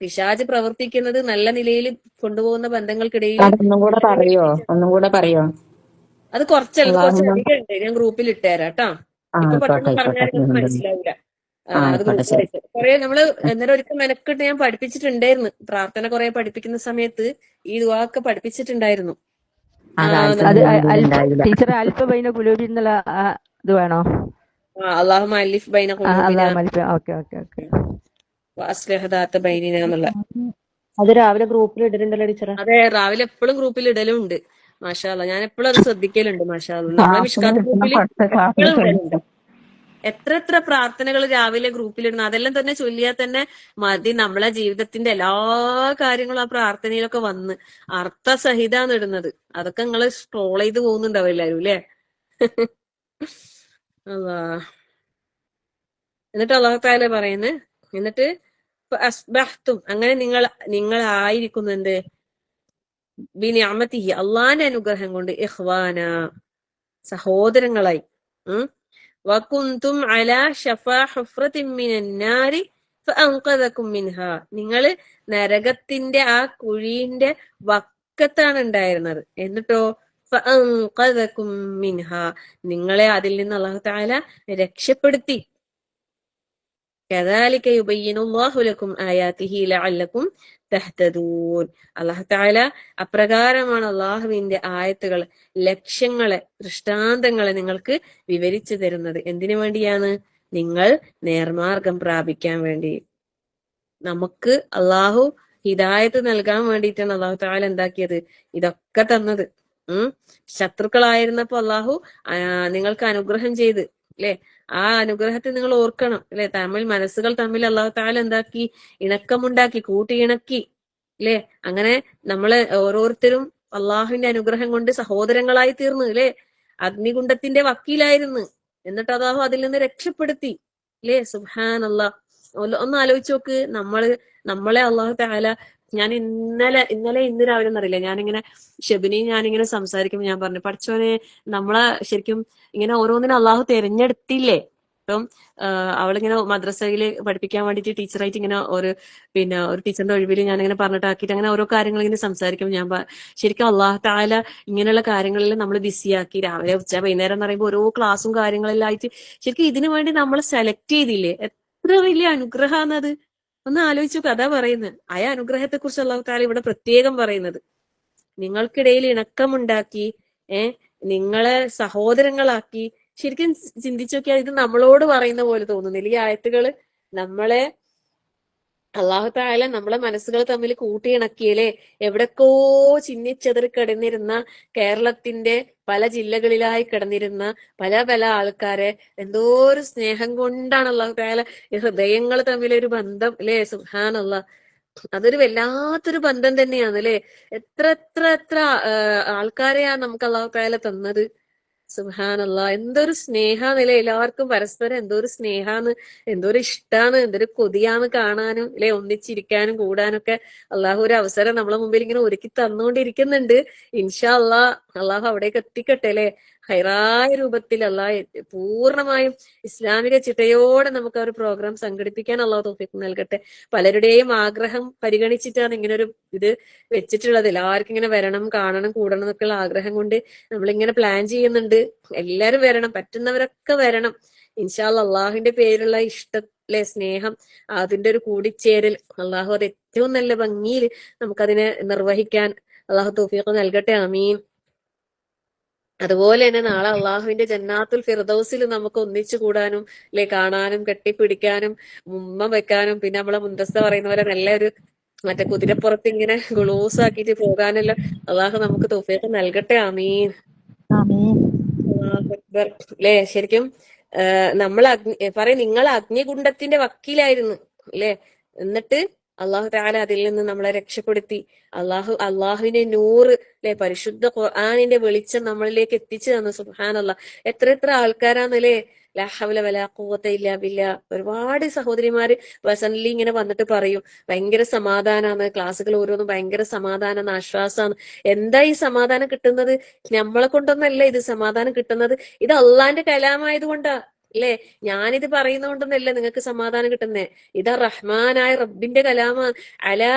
പിശാച് പ്രവർത്തിക്കുന്നത് നല്ല നിലയിൽ കൊണ്ടുപോകുന്ന ബന്ധങ്ങൾക്കിടയിൽ ഒന്നും കൂടെ പറയോ? അത് കുറച്ചല്ല, അത് അള്ളാഹുമ്മ കുറച്ചധികം ഉണ്ട്. ഞാൻ ഗ്രൂപ്പിൽ ഇട്ടുതരാം കേട്ടോ. ഇപ്പൊ ആയിക്കോട്ടെ പെട്ടെന്ന് പറഞ്ഞാൽ ആയിക്കോട്ടെ നിങ്ങൾക്ക് ഉം. മനസ്സിലാവില്ല. അത് ആയിക്കോട്ടെ ഗ്രൂപ്പിൽ ശരി. അയച്ചു. കുറെ നമ്മള് അന്നേരം ഒരിക്കൽ മെനക്കെട്ട് ഞാൻ പഠിപ്പിച്ചിട്ടുണ്ടായിരുന്നു. പ്രാർത്ഥന കുറെ പഠിപ്പിക്കുന്ന സമയത്ത് ഈ ദുആ ഒക്കെ പഠിപ്പിച്ചിട്ടുണ്ടായിരുന്നു. ആ കാലത്ത് അത് മുഴുവൻ ഉണ്ടായില്ല. ടീച്ചറെ അൽഫ ബൈന കുലൂബി എന്നുള്ള ഇത് വേണോ? അല്ലാഹുമ്മ അലിഫ് ബൈന ഖുലൂബിന അള്ളാഹ് അൽഫ. Okay okay okay. വഅസ്ലിഹ് ദാത്ത ബൈനിന എന്നുള്ള. അത് രാവിലെ ഗ്രൂപ്പിൽ ഇട്ടിട്ടുണ്ടല്ലോ ടീച്ചറെ. അതെ, രാവിലെ എപ്പോഴും ഗ്രൂപ്പിൽ ഇടലും ഉണ്ട്. മാഷാ അല്ലാ, ഞാൻ എപ്പോഴും അത് ശ്രദ്ധിക്കലുണ്ട്. മാഷാ അല്ലാ, നമ്മളെ ക്ലാസ്സിന് മിഷ്കാത്ത് കിട്ടുന്ന ഗ്രൂപ്പിൽ പഠിച്ച ക്ലാസ്സിൽ എപ്പോഴും ഇടലുണ്ട്. ശ്രദ്ധിച്ചു. എത്ര പ്രാർത്ഥനകൾ രാവിലെ ഗ്രൂപ്പിലിടുന്നു. അതെല്ലാം തന്നെ ചൊല്ലിയാൽ തന്നെ മതി. നമ്മളെ ജീവിതത്തിന്റെ എല്ലാ കാര്യങ്ങളും ആ പ്രാർത്ഥനയിലൊക്കെ വന്ന് അർത്ഥസഹിതാണ് ഇടുന്നത്. അതൊക്കെ നിങ്ങള് സ്ക്രോൾ ചെയ്ത് പോകുന്നുണ്ടാവും എല്ലാരും അല്ലേ? അല്ലാ. എന്നിട്ട് അല്ലാഹു തആല പറയുന്നത്, എന്നിട്ട് അസ്ബഹ്തും, അങ്ങനെ നിങ്ങൾ ആയിരിക്കുന്നുണ്ട് ബിനിഅമതിഹി, അള്ളാന്റെ അനുഗ്രഹം കൊണ്ട്, ഇഖ്വാന, സഹോദരങ്ങളായി. വകുന്തും അലാ ശഫാ ഹുഫ്രത്തിൻ മിനൻ നാരി ഫഅൻഖദകും മിൻഹാ, നിങ്ങൾ നരകത്തിന്റെ ആ കുഴിന്റെ വക്കത്താണ് ഉണ്ടായിരുന്നത്. എന്നിട്ടോ ഫഅൻഖദകും മിൻഹാ, നിങ്ങളെ അതിൽ നിന്ന് അല്ലാഹു തആല രക്ഷപ്പെടുത്തി. കദാലിക യുബയ്യിനുല്ലാഹു ലക്കും ആയാതിഹി ലഅല്ലക്കും തഹ്തദൂൻ. അല്ലാഹു തആല അപ്രകാരമാണ് അള്ളാഹുവിന്റെ ആയത്തുകൾ, ലക്ഷ്യങ്ങളെ, ദൃഷ്ടാന്തങ്ങളെ നിങ്ങൾക്ക് വിവരിച്ചു തരുന്നത്. എന്തിനു വേണ്ടിയാണ്? നിങ്ങൾ നേർമാർഗം പ്രാപിക്കാൻ വേണ്ടി. നമുക്ക് അള്ളാഹു ഹിദായത്ത് നൽകാൻ വേണ്ടിയിട്ടാണ് അള്ളാഹു തആല എന്താക്കിയത്? ഇതൊക്കെ തന്നത്. ശത്രുക്കളായിരുന്നപ്പോ അള്ളാഹു നിങ്ങൾക്ക് അനുഗ്രഹം ചെയ്ത്, അല്ലെ? ആ അനുഗ്രഹത്തെ നിങ്ങൾ ഓർക്കണം, അല്ലെ? മനസ്സുകൾ തമ്മിൽ അള്ളാഹു തആല എന്താക്കി? ഇണക്കമുണ്ടാക്കി, കൂട്ടിയിണക്കി, അല്ലെ? അങ്ങനെ നമ്മളെ ഓരോരുത്തരും അള്ളാഹുവിന്റെ അനുഗ്രഹം കൊണ്ട് സഹോദരങ്ങളായി തീർന്നു, അല്ലെ? അഗ്നികുണ്ഡത്തിന്റെ വക്കീലായിരുന്നു, എന്നിട്ട് അള്ളാഹു അതിൽ നിന്ന് രക്ഷപ്പെടുത്തി, അല്ലെ? സുബ്ഹാനല്ലാഹ്. ഒന്ന് ആലോചിച്ച് നോക്ക്. നമ്മളെ അള്ളാഹു തആല, ഞാൻ ഇന്ന് രാവിലെ എന്നറിയില്ല, ഞാനിങ്ങനെ ഞാനിങ്ങനെ സംസാരിക്കുമ്പോൾ ഞാൻ പറഞ്ഞു, പഠിച്ചോനെ, നമ്മളെ ശരിക്കും ഇങ്ങനെ ഓരോന്നിനും അള്ളാഹു തിരഞ്ഞെടുത്തില്ലേ? ഇപ്പം അവളിങ്ങനെ മദ്രസയിൽ പഠിപ്പിക്കാൻ വേണ്ടിയിട്ട് ടീച്ചറായിട്ട് ഇങ്ങനെ ഒരു ടീച്ചറിന്റെ ഒഴിവിൽ ഞാനിങ്ങനെ പറഞ്ഞിട്ടാക്കിയിട്ട് അങ്ങനെ ഓരോ കാര്യങ്ങൾ ഇങ്ങനെ സംസാരിക്കുമ്പോൾ ഞാൻ ശരിക്കും അള്ളാഹു തആല ഇങ്ങനെയുള്ള കാര്യങ്ങളിൽ നമ്മൾ ബിസിയാക്കി, രാവിലെ ഉച്ച വൈകുന്നേരം എന്ന് പറയുമ്പോൾ ഓരോ ക്ലാസ്സും കാര്യങ്ങളെല്ലാം ആയിട്ട് ശരിക്കും ഇതിനു വേണ്ടി നമ്മൾ സെലക്ട് ചെയ്തില്ലേ? എത്ര വലിയ അനുഗ്രഹാന്നത്. ഒന്ന് ആലോചിച്ചു. കഥ പറയുന്നത് ആ അനുഗ്രഹത്തെ കുറിച്ച് അല്ലാഹു തആല ഇവിടെ പ്രത്യേകം പറയുന്നത്. നിങ്ങൾക്കിടയിൽ ഇണക്കമുണ്ടാക്കി, നിങ്ങളെ സഹോദരങ്ങളാക്കി. ശരിക്കും ചിന്തിച്ചു നോക്കിയാൽ ഇത് നമ്മളോട് പറയുന്ന പോലെ തോന്നുന്നില്ല ഈ ആയത്തുകള്? അള്ളാഹു തആല നമ്മളെ മനസ്സുകൾ തമ്മിൽ കൂട്ടിയിണക്കിയല്ലേ? എവിടൊക്കോ ചിന്നിച്ചെതറി കിടന്നിരുന്ന കേരളത്തിന്റെ പല ജില്ലകളിലായി കിടന്നിരുന്ന പല ആൾക്കാരെ എന്തോ ഒരു സ്നേഹം കൊണ്ടാണ് അള്ളാഹു തആല ഹൃദയങ്ങൾ തമ്മിൽ ഒരു ബന്ധം, അല്ലെ? സുബ്ഹാനല്ലാഹ്. അതൊരു വല്ലാത്തൊരു ബന്ധം തന്നെയാണ്, അല്ലെ? എത്ര ആൾക്കാരെയാ നമുക്ക് അള്ളാഹു തആല തന്നത്. സുബ്ഹാനല്ലാഹ്. എന്തൊരു സ്നേഹാന്നല്ലേ? എല്ലാവർക്കും പരസ്പരം എന്തൊരു സ്നേഹാന്ന്, എന്തൊരു ഇഷ്ടാണ്, എന്തൊരു കൊതിയാന്ന് കാണാനും, അല്ലെ? ഒന്നിച്ചിരിക്കാനും കൂടാനൊക്കെ അള്ളാഹു ഒരു അവസരം നമ്മളെ മുമ്പിൽ ഇങ്ങനെ ഒരുക്കി തന്നുകൊണ്ടിരിക്കുന്നുണ്ട്. ഇൻഷാ അള്ളാഹ് അള്ളാഹു അവിടേക്ക് എത്തിക്കട്ടെ, അല്ലെ? ഹൈറായ രൂപത്തിൽ അള്ളാഹ് പൂർണ്ണമായും ഇസ്ലാമിക ചിട്ടയോടെ നമുക്ക് ആ ഒരു പ്രോഗ്രാം സംഘടിപ്പിക്കാൻ അള്ളാഹു തൗഫീഖ് നൽകട്ടെ. പലരുടെയും ആഗ്രഹം പരിഗണിച്ചിട്ടാണ് ഇങ്ങനെ ഒരു ഇത് വെച്ചിട്ടുള്ളത്. എല്ലാവർക്കും ഇങ്ങനെ വരണം, കാണണം, കൂടണം എന്നൊക്കെയുള്ള ആഗ്രഹം കൊണ്ട് നമ്മളിങ്ങനെ പ്ലാൻ ചെയ്യുന്നുണ്ട്. എല്ലാരും വരണം, പറ്റുന്നവരൊക്കെ വരണം. ഇൻഷാ അല്ലാഹ്. അള്ളാഹുവിന്റെ പേരുള്ള ഇഷ്ടത്തിലെ സ്നേഹം, അതിന്റെ ഒരു കൂടിച്ചേരൽ, അള്ളാഹു അത് ഏറ്റവും നല്ല ഭംഗിയിൽ നമുക്കതിനെ നിർവഹിക്കാൻ അള്ളാഹു തൗഫീഖ് നൽകട്ടെ. ആമീൻ. അതുപോലെ തന്നെ നാളെ അള്ളാഹുവിന്റെ ജന്നാത്തുൽ ഫിർദൗസിൽ നമുക്ക് ഒന്നിച്ചു കൂടാനും, അല്ലെ? കാണാനും, കെട്ടിപ്പിടിക്കാനും, ഉമ്മ വെക്കാനും, പിന്നെ നമ്മളെ മുന്തസ്സ പറയുന്ന പോലെ നല്ലൊരു മറ്റേ കുതിരപ്പുറത്ത് ഇങ്ങനെ ഗുളൂസാക്കിയിട്ട് പോകാനെല്ലാം അള്ളാഹു നമുക്ക് തൗഫീഖ് നൽകട്ടെ. ആമീൻ. അല്ലാഹു അക്ബർ. അല്ലെ? ശരിക്കും നമ്മൾ പറയും, നിങ്ങൾ അഗ്നികുണ്ഡത്തിന്റെ വക്കീലായിരുന്നു, അല്ലെ? എന്നിട്ട് അള്ളാഹു തആല അതിൽ നിന്ന് നമ്മളെ രക്ഷപ്പെടുത്തി. അള്ളാഹുവിന്റെ നൂറ്, അല്ലെ? പരിശുദ്ധ ഖുർആനിന്റെ വെളിച്ചം നമ്മളിലേക്ക് എത്തിച്ചു തന്നു. സുബ്ഹാനല്ലാഹ്. എത്ര ആൾക്കാരാന്നല്ലേ? ലാ ഹൗല വലാ ഖുവത ഇല്ലാ ബില്ലാ. ഒരുപാട് സഹോദരിമാര് പേഴ്സണലി ഇങ്ങനെ വന്നിട്ട് പറയും, ഭയങ്കര സമാധാനാണ്, ക്ലാസ്സുകൾ ഓരോന്നും ഭയങ്കര സമാധാനാണ്, ആശ്വാസാണ്. എന്താ ഈ സമാധാനം കിട്ടുന്നത്? നമ്മളെ കൊണ്ടൊന്നല്ല ഇത് സമാധാനം കിട്ടുന്നത്. ഇത് അള്ളാന്റെ കലാമായത് കൊണ്ടാ, അല്ലെ? ഞാനിത് പറയുന്നോണ്ടൊന്നല്ല നിങ്ങൾക്ക് സമാധാനം കിട്ടുന്നേ. ഇതാ റഹ്മാനായ റബ്ബിന്റെ കലാമാണ്.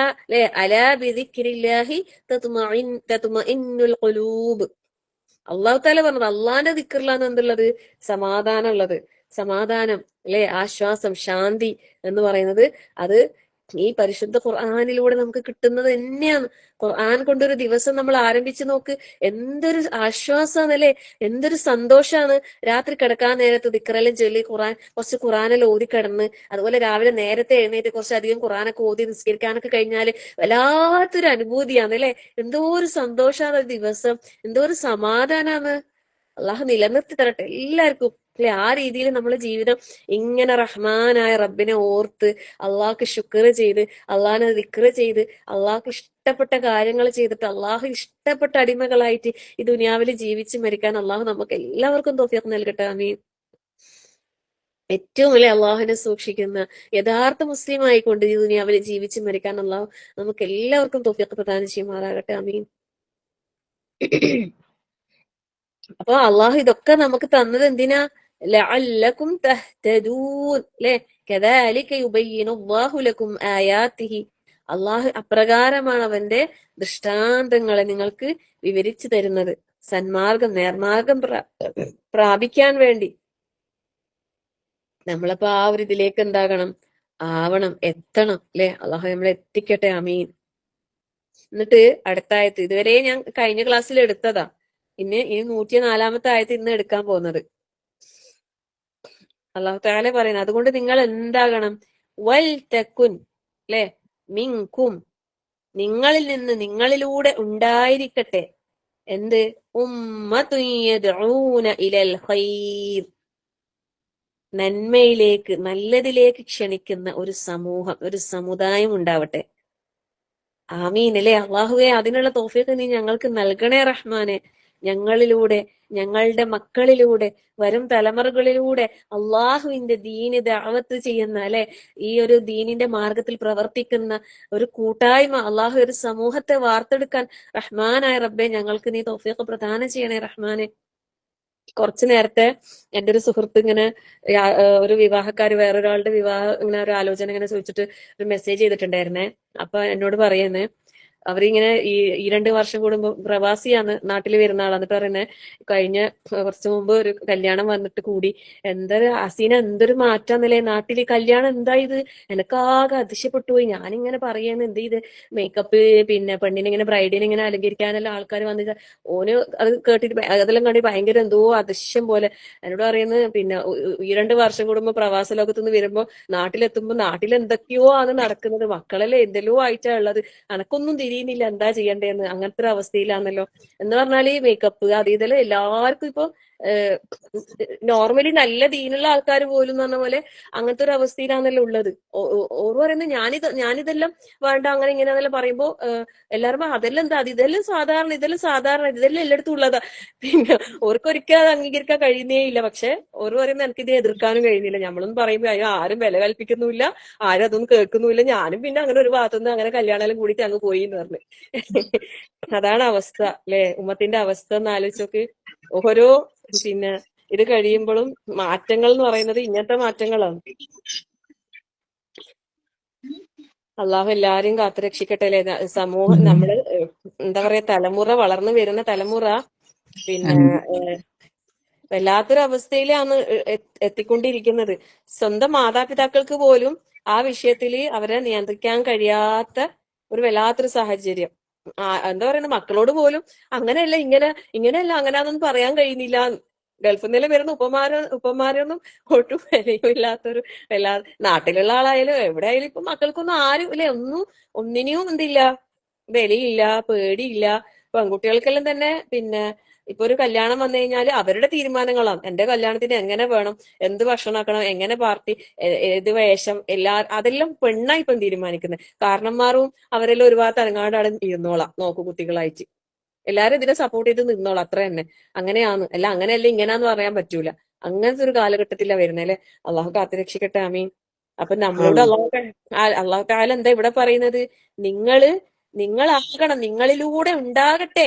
അലാ ബിദിക്രില്ലാഹി തത്മഇന്നുൽ ഖുലൂബ്. അള്ളാഹു താല പറഞ്ഞത് അള്ളാന്റെ ദിക്റിലാണ് എന്തുള്ളത്? സമാധാനം ഉള്ളത്. സമാധാനം അല്ലെ, ആശ്വാസം, ശാന്തി എന്ന് പറയുന്നത് അത് ഈ പരിശുദ്ധ ഖുർആനിലൂടെ നമുക്ക് കിട്ടുന്നത് തന്നെയാണ്. ഖുർആൻ കൊണ്ടൊരു ദിവസം നമ്മൾ ആരംഭിച്ചു നോക്ക്, എന്തൊരു ആശ്വാസാണ് അല്ലെ, എന്തൊരു സന്തോഷാണ്. രാത്രി കിടക്കാൻ നേരത്ത് ദിക്റെല്ലാം ചൊല്ലി കുറച്ച് ഖുർആനെല്ലാം ഓതി കിടന്ന്, അതുപോലെ രാവിലെ നേരത്തെ എഴുന്നേറ്റ് കുറച്ചധികം ഖുർആനൊക്കെ ഓതി നിസ്കരിക്കാനൊക്കെ കഴിഞ്ഞാല് വല്ലാത്തൊരു അനുഭൂതിയാണ് അല്ലെ. എന്തോ ഒരു സന്തോഷാണ് ഒരു ദിവസം, എന്തോ ഒരു സമാധാനാണ്. അള്ളാഹു നിലനിർത്തി തരട്ടെ എല്ലാവർക്കും അല്ലെ. ആ രീതിയിൽ നമ്മളെ ജീവിതം ഇങ്ങനെ റഹ്മാനായ റബ്ബിനെ ഓർത്ത് അള്ളാഹ്ക്ക് ശുക്ർ ചെയ്ത് അള്ളാഹിനെ ദിക്റ് ചെയ്ത് അള്ളാഹ്ക്ക് ഇഷ്ടപ്പെട്ട കാര്യങ്ങൾ ചെയ്തിട്ട് അള്ളാഹു ഇഷ്ടപ്പെട്ട അടിമകളായിട്ട് ഈ ദുനിയാവിൽ ജീവിച്ച് മരിക്കാൻ അള്ളാഹു നമുക്ക് എല്ലാവർക്കും തൗഫീഖ് നൽകട്ടെ. ആമീൻ. ഏറ്റവും വലിയ അള്ളാഹുവിനെ സൂക്ഷിക്കുന്ന യഥാർത്ഥ മുസ്ലിം ആയിക്കൊണ്ട് ഈ ദുനിയാവിൽ ജീവിച്ച് മരിക്കാൻ അള്ളാഹു നമുക്ക് എല്ലാവർക്കും തൗഫീഖ് പ്രദാനം ചെയ്യുമാറാകട്ടെ. ആമീൻ. അപ്പൊ അള്ളാഹു ഇതൊക്കെ നമുക്ക് തന്നത് എന്തിനാ? ലഅല്ലകും തഹ്തദൂൻ ല്ലേ, കദാലിക യുബയ്യിനുല്ലാഹു ലക്കും ആയാതിഹി. അള്ളാഹു അപ്രകാരമാണ് അവന്റെ ദൃഷ്ടാന്തങ്ങളെ നിങ്ങൾക്ക് വിവരിച്ചു തരുന്നത്, സന്മാർഗം നേർമാർഗം പ്രാപിക്കാൻ വേണ്ടി. നമ്മളപ്പോ ആ ഒരു ഇതിലേക്ക് എന്താകണം? ആവണം, എത്തണം ല്ലെ. അള്ളാഹു നമ്മളെ എത്തിക്കട്ടെ. അമീൻ. എന്നിട്ട് അടുത്ത ആയത്ത് ഇതുവരെ ഞാൻ കഴിഞ്ഞ ക്ലാസ്സിൽ എടുത്തതാ. ഇനി 104-ാമത്തെ ആയത്ത് ഇന്ന് എടുക്കാൻ പോകുന്നത്. അള്ളാഹു തആല പറയുന്നത്, അതുകൊണ്ട് നിങ്ങൾ എന്താകണം? വൽ തകുൻ ല്ലെ, മിൻകും നിങ്ങളിൽ നിന്ന്, നിങ്ങളിലൂടെ ഉണ്ടായിരിക്കട്ടെ എന്ത്? ഉമ്മത്തുൻ യദ്ഊന ഇലൽ ഖൈർ, നന്മയിലേക്ക്, നല്ലതിലേക്ക് ക്ഷണിക്കുന്ന ഒരു സമൂഹം, ഒരു സമുദായം ഉണ്ടാവട്ടെ. ആമീൻ അല്ലേ. അള്ളാഹുവെ അതിനുള്ള തൗഫീഖ് നീ ഞങ്ങൾക്ക് നൽകണേ റഹ്മാനെ. ഞങ്ങളിലൂടെ, ഞങ്ങളുടെ മക്കളിലൂടെ, വരും തലമുറകളിലൂടെ അള്ളാഹുവിന്റെ ദീന് ദഅവത്ത് ചെയ്യുന്ന അല്ലെ, ഈ ഒരു ദീനിന്റെ മാർഗത്തിൽ പ്രവർത്തിക്കുന്ന ഒരു കൂട്ടായ്മ, അള്ളാഹു ഒരു സമൂഹത്തെ വാർത്തെടുക്കാൻ റഹ്മാനായ റബ്ബെ ഞങ്ങൾക്ക് നീ തൗഫീഖ് പ്രദാനം ചെയ്യണേ റഹ്മാനെ. കുറച്ചു നേരത്തെ എന്റെ ഒരു സുഹൃത്ത് ഇങ്ങനെ ഒരു വിവാഹക്കാര് വേറൊരാളുടെ വിവാഹം ഇങ്ങനെ ഒരു ആലോചന ഇങ്ങനെ ചോദിച്ചിട്ട് ഒരു മെസ്സേജ് ചെയ്തിട്ടുണ്ടായിരുന്നേ. അപ്പൊ എന്നോട് പറയുന്നേ, അവരിങ്ങനെ ഈ 2 വർഷം കൂടുമ്പോ, പ്രവാസിയാണ്, നാട്ടിൽ വരുന്ന ആളാണ്. എന്നിട്ട് പറയുന്നത്, കഴിഞ്ഞ കുറച്ചു മുമ്പ് ഒരു കല്യാണം വന്നിട്ട് കൂടി, എന്തൊരു ഹസീന, എന്തൊരു മാറ്റാന്നല്ലേ നാട്ടില്, കല്യാണം എന്താ ഇത്, എനക്കാകെ അതിശയപ്പെട്ടു പോയി. ഞാനിങ്ങനെ പറയുന്നത് എന്ത് ചെയ്ത് മേക്കപ്പ്, പിന്നെ പെണ്ണിനെ ഇങ്ങനെ ബ്രൈഡിനെ ഇങ്ങനെ അലങ്കരിക്കാനെല്ലാം ആൾക്കാർ വന്നിട്ട്, ഓന് അത് കേട്ടിട്ട് അതെല്ലാം കണ്ടി ഭയങ്കര എന്തോ അതിശയം പോലെ. എന്നോട് പറയുന്നത്, പിന്നെ ഈ 2 വർഷം കൂടുമ്പോ പ്രവാസ ലോകത്തുനിന്ന് വരുമ്പോ നാട്ടിലെത്തുമ്പോ നാട്ടിൽ എന്തൊക്കെയോ ആണ് നടക്കുന്നത്, മക്കളല്ലേ എന്തെല്ലോ ആയിട്ടാ ഉള്ളത്, അനക്കൊന്നും തിരിയുന്നില്ല എന്താ ചെയ്യണ്ടേന്ന്, അങ്ങനത്തെ ഒരു അവസ്ഥയിലാണല്ലോ. എന്ന് പറഞ്ഞാൽ ഈ മേക്കപ്പ് അത് ഇതെല്ലാം എല്ലാവർക്കും ഇപ്പൊ നോർമലി നല്ല ദീനുള്ള ആൾക്കാർ പോലും എന്ന് പറഞ്ഞ പോലെ അങ്ങനത്തെ ഒരു അവസ്ഥയിലാണല്ലോ ഉള്ളത്. ഓർ പറയുന്നത് ഞാനിതെല്ലാം വേണ്ട അങ്ങനെ ഇങ്ങനെയാണെല്ലാം പറയുമ്പോ എല്ലാവരും അതെല്ലാം എന്താ, ഇതെല്ലാം സാധാരണ, ഇതെല്ലാം എല്ലായിടത്തും ഉള്ളതാ. പിന്നെ ഓർക്കൊരിക്കലും അത് അംഗീകരിക്കാൻ കഴിയുന്നേ ഇല്ല. പക്ഷെ ഓർ പറയുന്നത് എനിക്കിത് എതിർക്കാനും കഴിയുന്നില്ല. നമ്മളൊന്നും പറയുമ്പോ അയ്യോ ആരും വില കൽപ്പിക്കുന്നുമില്ല, ആരും അതൊന്നും കേൾക്കുന്നുമില്ല. ഞാനും പിന്നെ അങ്ങനെ ഒരു ഭാഗത്തുനിന്ന് അങ്ങനെ കല്യാണം കൂടിയിട്ട് അങ്ങ് പോയി എന്ന് പറഞ്ഞു. അതാണ് അവസ്ഥ അല്ലെ, ഉമ്മത്തിന്റെ അവസ്ഥ എന്ന് ആലോചിച്ചോക്ക്. ഓരോ പിന്നെ ഇത് കഴിയുമ്പോഴും മാറ്റങ്ങൾ എന്ന് പറയുന്നത് ഇങ്ങനത്തെ മാറ്റങ്ങളാണ്. അള്ളാഹു എല്ലാരെയും കാത്തുരക്ഷിക്കട്ടെ അല്ലെ. സമൂഹം നമ്മള് എന്താ പറയാ, തലമുറ, വളർന്നു വരുന്ന തലമുറ പിന്നെ വല്ലാത്തൊരു അവസ്ഥയിലാണ് എത്തിക്കൊണ്ടിരിക്കുന്നത്. സ്വന്തം മാതാപിതാക്കൾക്ക് പോലും ആ വിഷയത്തില് അവരെ നിയന്ത്രിക്കാൻ കഴിയാത്ത ഒരു വല്ലാത്തൊരു സാഹചര്യം. എന്താ പറയുന്നത്, മക്കളോട് പോലും അങ്ങനെയല്ല ഇങ്ങനെയല്ല അങ്ങനെയാണെന്ന് പറയാൻ കഴിയുന്നില്ല. ഗൾഫിൽ നിന്നെല്ലാം വരുന്ന ഉപ്പമാരൊന്നും ഒട്ടും വിലയും ഇല്ലാത്തൊരു നാട്ടിലുള്ള ആളായാലും എവിടെ ആയാലും ഇപ്പൊ മക്കൾക്കൊന്നും ആരും ഇല്ലേ, ഒന്നിനെയും എന്തില്ല, വിലയില്ല, പേടിയില്ല. പെൺകുട്ടികൾക്കെല്ലാം തന്നെ പിന്നെ ഇപ്പൊ ഒരു കല്യാണം വന്നു കഴിഞ്ഞാൽ അവരുടെ തീരുമാനങ്ങളാണ്. എന്റെ കല്യാണത്തിന് എങ്ങനെ വേണം, എന്ത് ഭക്ഷണമാക്കണം, എങ്ങനെ പാർട്ടി, ഏത് വേഷം, അതെല്ലാം പെണ്ണായി ഇപ്പം തീരുമാനിക്കുന്നത്. കാരണന്മാരും അവരെല്ലാം ഒരു ഭാഗത്ത് അനങ്ങാണ്ടാണ് ഇരുന്നോളാം, നോക്കു കുട്ടികളായിട്ട്. എല്ലാരും ഇതിനെ സപ്പോർട്ട് ചെയ്ത് നിന്നോളാം, അത്ര തന്നെ. അങ്ങനെയാണ്, അല്ല അങ്ങനെയല്ല ഇങ്ങനെയാന്ന് പറയാൻ പറ്റൂല. അങ്ങനത്തെ ഒരു കാലഘട്ടത്തിലാണ് വരുന്നത് അല്ലെ. അള്ളാഹു കാത്തുരക്ഷിക്കട്ടെ. ആമീൻ. അപ്പൊ നമ്മളോട് അള്ളാഹു തആല എന്താ ഇവിടെ പറയുന്നത്? നിങ്ങളാകണം, നിങ്ങളിലൂടെ ഉണ്ടാകട്ടെ,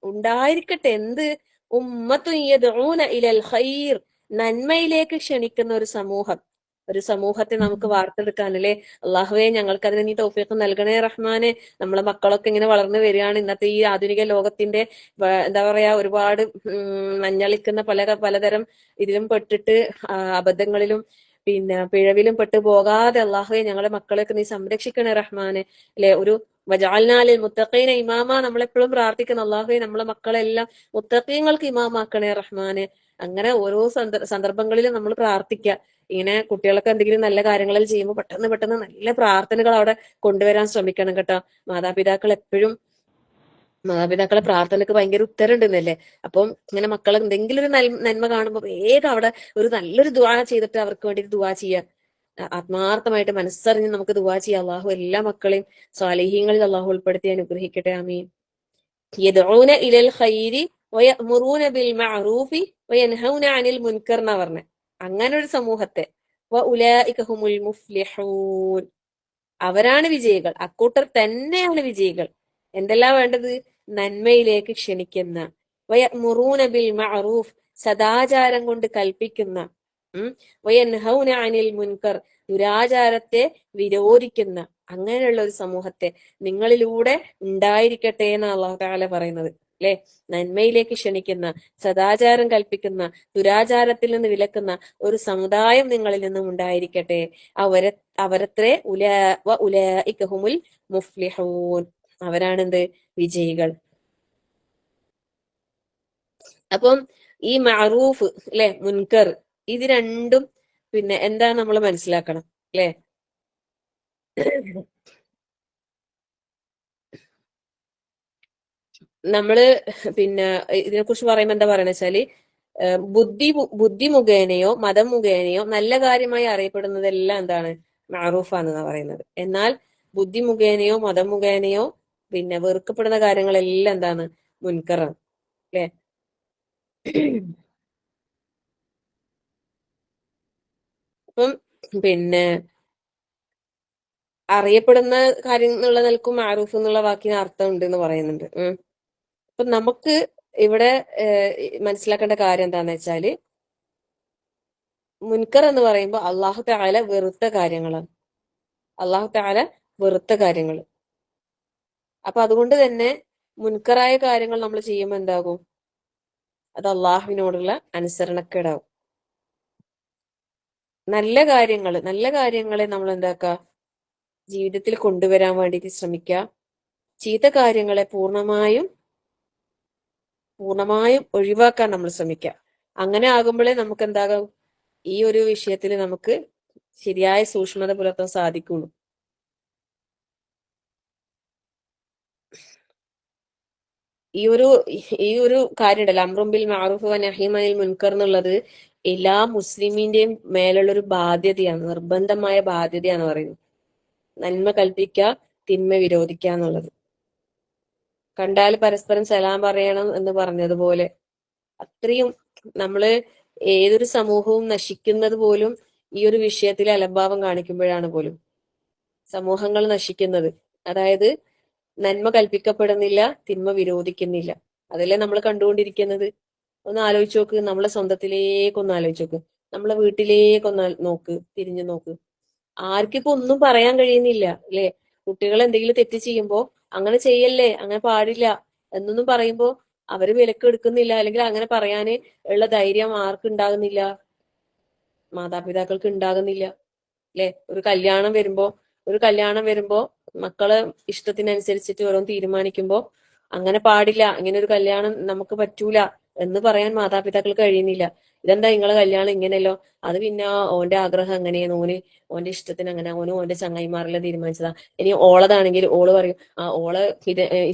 ഉണ്ടായിരിക്കട്ടെ എന്ത്? ഉമ്മത്തുൻ യദ്ഊന ഇലൽ ഖൈർ, നന്മയിലേക്ക് ക്ഷണിക്കുന്ന ഒരു സമൂഹം, ഒരു സമൂഹത്തെ നമുക്ക് വാർത്തെടുക്കാൻ അല്ലെ. അള്ളാഹുവെ ഞങ്ങൾക്ക് അതിന് നീ തൗഫീഖ് നൽകണേ റഹ്മാനെ. നമ്മളെ മക്കളൊക്കെ ഇങ്ങനെ വളർന്നു വരികയാണ്. ഇന്നത്തെ ഈ ആധുനിക ലോകത്തിന്റെ എന്താ പറയാ ഒരുപാട് മഞ്ഞളിക്കുന്ന പലതരം ഇതിലും പെട്ടിട്ട് അബദ്ധങ്ങളിലും പിന്നെ പിഴവിലും പെട്ട് പോകാതെ അള്ളാഹുവെ ഞങ്ങളെ മക്കളെയൊക്കെ നീ സംരക്ഷിക്കണേ റഹ്മാനെ. അല്ലെ, ഒരു വജഅൽനാലിൽ മുത്തഖീന ഇമാമ നമ്മളെപ്പോഴും പ്രാർത്ഥിക്കുന്ന അള്ളാഹുവെ നമ്മളെ മക്കളെല്ലാം മുത്തഖീങ്ങൾക്ക് ഇമാമാക്കണേ റഹ്മാനെ. അങ്ങനെ ഓരോ സന്ദർഭങ്ങളിലും നമ്മൾ പ്രാർത്ഥിക്കുക. ഇങ്ങനെ കുട്ടികളൊക്കെ എന്തെങ്കിലും നല്ല കാര്യങ്ങളിൽ ചെയ്യുമ്പോൾ പെട്ടെന്ന് നല്ല പ്രാർത്ഥനകൾ അവിടെ കൊണ്ടുവരാൻ ശ്രമിക്കണം കേട്ടോ. മാതാപിതാക്കളെ പ്രാർത്ഥനക്ക് ഭയങ്കര ഉത്തരവുണ്ടെന്നല്ലേ. അപ്പം ഇങ്ങനെ മക്കൾ എന്തെങ്കിലും ഒരു നന്മ കാണുമ്പോൾ വേഗം അവിടെ ഒരു നല്ലൊരു ദുആ ചെയ്തിട്ട് അവർക്ക് വേണ്ടി ദുആ ചെയ്യാം. ആത്മാർത്ഥമായിട്ട് മനസ്സറിഞ്ഞ് നമുക്ക് ദുആ ചെയ്യാം. അള്ളാഹു എല്ലാ മക്കളെയും സ്വാലിഹീങ്ങളിൽ അള്ളാഹു ഉൾപ്പെടുത്തി അനുഗ്രഹിക്കട്ടെ. ആമീൻ. യദ്ഊന ഇലൽ ഖൈരി വയഅ്മുറൂന ബിൽ മഅറൂഫി വയൻഹൗന അനിൽ മുൻകർ എന്നാ പറഞ്ഞെ. അങ്ങനെ ഒരു സമൂഹത്തെ വഉലൈക ഹുമുൽ മുഫ്ലിഹൂൻ, അവരാണ് വിജയികൾ, അക്കൂട്ടർ തന്നെയാണ് വിജയികൾ. എന്തെല്ലാം വേണ്ടത്? നന്മയിലേക്ക് ക്ഷണിക്കുന്ന, വയഅ്മുറൂന ബിൽ മഅറൂഫ് സദാചാരം കൊണ്ട് കൽപ്പിക്കുന്ന, വയൻഹൗന അനിൽ മുൻകർ ദുരാചാരത്തെ വിരോധിക്കുന്ന അങ്ങനെയുള്ള ഒരു സമൂഹത്തെ നിങ്ങളിലൂടെ ഉണ്ടായിരിക്കട്ടെ എന്നാണ് അല്ലാഹു തആല പറയുന്നത്. അല്ലെ, നന്മയിലേക്ക് ക്ഷണിക്കുന്ന, സദാചാരം കൽപ്പിക്കുന്ന, ദുരാചാരത്തിൽ നിന്ന് വിലക്കുന്ന ഒരു സമുദായം നിങ്ങളിൽ നിന്നും ഉണ്ടായിരിക്കട്ടെ. അവരത്രേ ഉലൈക ഹുമുൽ മുഫ്ലിഹൂൻ, അവരാണെന്ത്? വിജയികൾ. അപ്പം ഈ മഅറൂഫ് അല്ലെ, മുൻകർ, ഇത് രണ്ടും പിന്നെ എന്താ നമ്മൾ മനസ്സിലാക്കണം അല്ലെ. നമ്മള് പിന്നെ ഇതിനെ കുറിച്ച് പറയുമ്പോ എന്താ പറയണ വെച്ചാല് ബുദ്ധി മുഖേനയോ മതം മുഖേനയോ നല്ല കാര്യമായി അറിയപ്പെടുന്നതെല്ലാം എന്താണ്? മഅറൂഫാണെന്നാ പറയുന്നത്. എന്നാൽ ബുദ്ധി മുഖേനയോ മതം മുഖേനയോ പിന്നെ വെറുക്കപ്പെടുന്ന കാര്യങ്ങളെല്ലാം എന്താണ്? മുൻകറാണ് അല്ലെ. അപ്പം പിന്നെ അറിയപ്പെടുന്ന കാര്യം എന്നുള്ള നിലക്കും മഅറൂഫ് എന്നുള്ള വാക്കിന് അർത്ഥം ഉണ്ട് എന്ന് പറയുന്നുണ്ട്. അപ്പൊ നമുക്ക് ഇവിടെ മനസ്സിലാക്കേണ്ട കാര്യം എന്താന്ന് വെച്ചാല്, മുൻകർ എന്ന് പറയുമ്പോൾ അള്ളാഹു തആല വെറുത്ത കാര്യങ്ങളാണ്. അള്ളാഹു തആല വെറുത്ത കാര്യങ്ങൾ. അപ്പൊ അതുകൊണ്ട് തന്നെ മുൻകറായ കാര്യങ്ങൾ നമ്മൾ ചെയ്യുമ്പോൾ എന്താകും? അത് അള്ളാഹുവിനോടുള്ള അനുസരണക്കേടാവും. നല്ല കാര്യങ്ങളെ നമ്മൾ എന്താക്കുക? ജീവിതത്തിൽ കൊണ്ടുവരാൻ വേണ്ടിയിട്ട് ശ്രമിക്കുക. ചീത്ത കാര്യങ്ങളെ പൂർണ്ണമായും ഒഴിവാക്കാൻ നമ്മൾ ശ്രമിക്കുക. അങ്ങനെ ആകുമ്പോഴേ നമുക്ക് എന്താകും? ഈ ഒരു വിഷയത്തിൽ നമുക്ക് ശരിയായ സൂക്ഷ്മത പുലർത്താൻ സാധിക്കുള്ളൂ. ഈ ഒരു കാര്യം ഉണ്ടല്ലോ, അംറും ബിൽ മഅറൂഫ് വനഹ്യി അനിൽ മുൻകർ എന്നുള്ളത് എല്ലാ മുസ്ലിമിന്റെയും മേലുള്ള ഒരു ബാധ്യതയാണ്, നിർബന്ധമായ ബാധ്യതയാണ് പറയുന്നത്. നന്മ കൽപ്പിക്കുക, തിന്മ വിരോധിക്കുക എന്നുള്ളത്. കണ്ടാൽ പരസ്പരം സലാം പറയണം എന്ന് പറഞ്ഞതുപോലെ അത്രയും നമ്മള് ഏതൊരു സമൂഹവും നശിക്കുന്നത് പോലും ഈ ഒരു വിഷയത്തിൽ അലംഭാവം കാണിക്കുമ്പോഴാണ് പോലും സമൂഹങ്ങൾ നശിക്കുന്നത്. അതായത് നന്മ കൽപ്പിക്കപ്പെടുന്നില്ല, തിന്മ വിരോധിക്കുന്നില്ല. അതല്ലേ നമ്മൾ കണ്ടുകൊണ്ടിരിക്കുന്നത്. ഒന്ന് ആലോചിച്ച് നോക്ക്, നമ്മളെ സ്വന്തത്തിലേക്കൊന്ന് ആലോചിച്ച് നോക്ക്, നമ്മളെ വീട്ടിലേക്കൊന്ന് തിരിഞ്ഞു നോക്ക്. ആർക്കിപ്പോ ഒന്നും പറയാൻ കഴിയുന്നില്ല അല്ലെ. കുട്ടികൾ എന്തെങ്കിലും തെറ്റ് ചെയ്യുമ്പോ അങ്ങനെ ചെയ്യല്ലേ, അങ്ങനെ പാടില്ല എന്നൊന്നും പറയുമ്പോ അവര് വിലക്കെടുക്കുന്നില്ല, അല്ലെങ്കിൽ അങ്ങനെ പറയാന് ഉള്ള ധൈര്യം ആർക്കുണ്ടാകുന്നില്ല? മാതാപിതാക്കൾക്ക് ഉണ്ടാകുന്നില്ല അല്ലെ. ഒരു കല്യാണം വരുമ്പോ മക്കളെ ഇഷ്ടത്തിനനുസരിച്ചിട്ട് ഓരോന്ന് തീരുമാനിക്കുമ്പോ അങ്ങനെ പാടില്ല, ഇങ്ങനെ ഒരു കല്യാണം നമുക്ക് പറ്റൂല എന്ന് പറയാൻ മാതാപിതാക്കൾക്ക് കഴിയുന്നില്ല. ഇതെന്താ നിങ്ങളെ കല്യാണം ഇങ്ങനെയല്ലോ, അത് പിന്നെ ഓന്റെ ആഗ്രഹം അങ്ങനെയാണ്, ഓന്റെ ഇഷ്ടത്തിന് അങ്ങനെ, ഓന്റെ ചങ്ങായിമാരെല്ലാം തീരുമാനിച്ചതാ. ഇനി ഓളതാണെങ്കിൽ ഓള് പറയും ഓളെ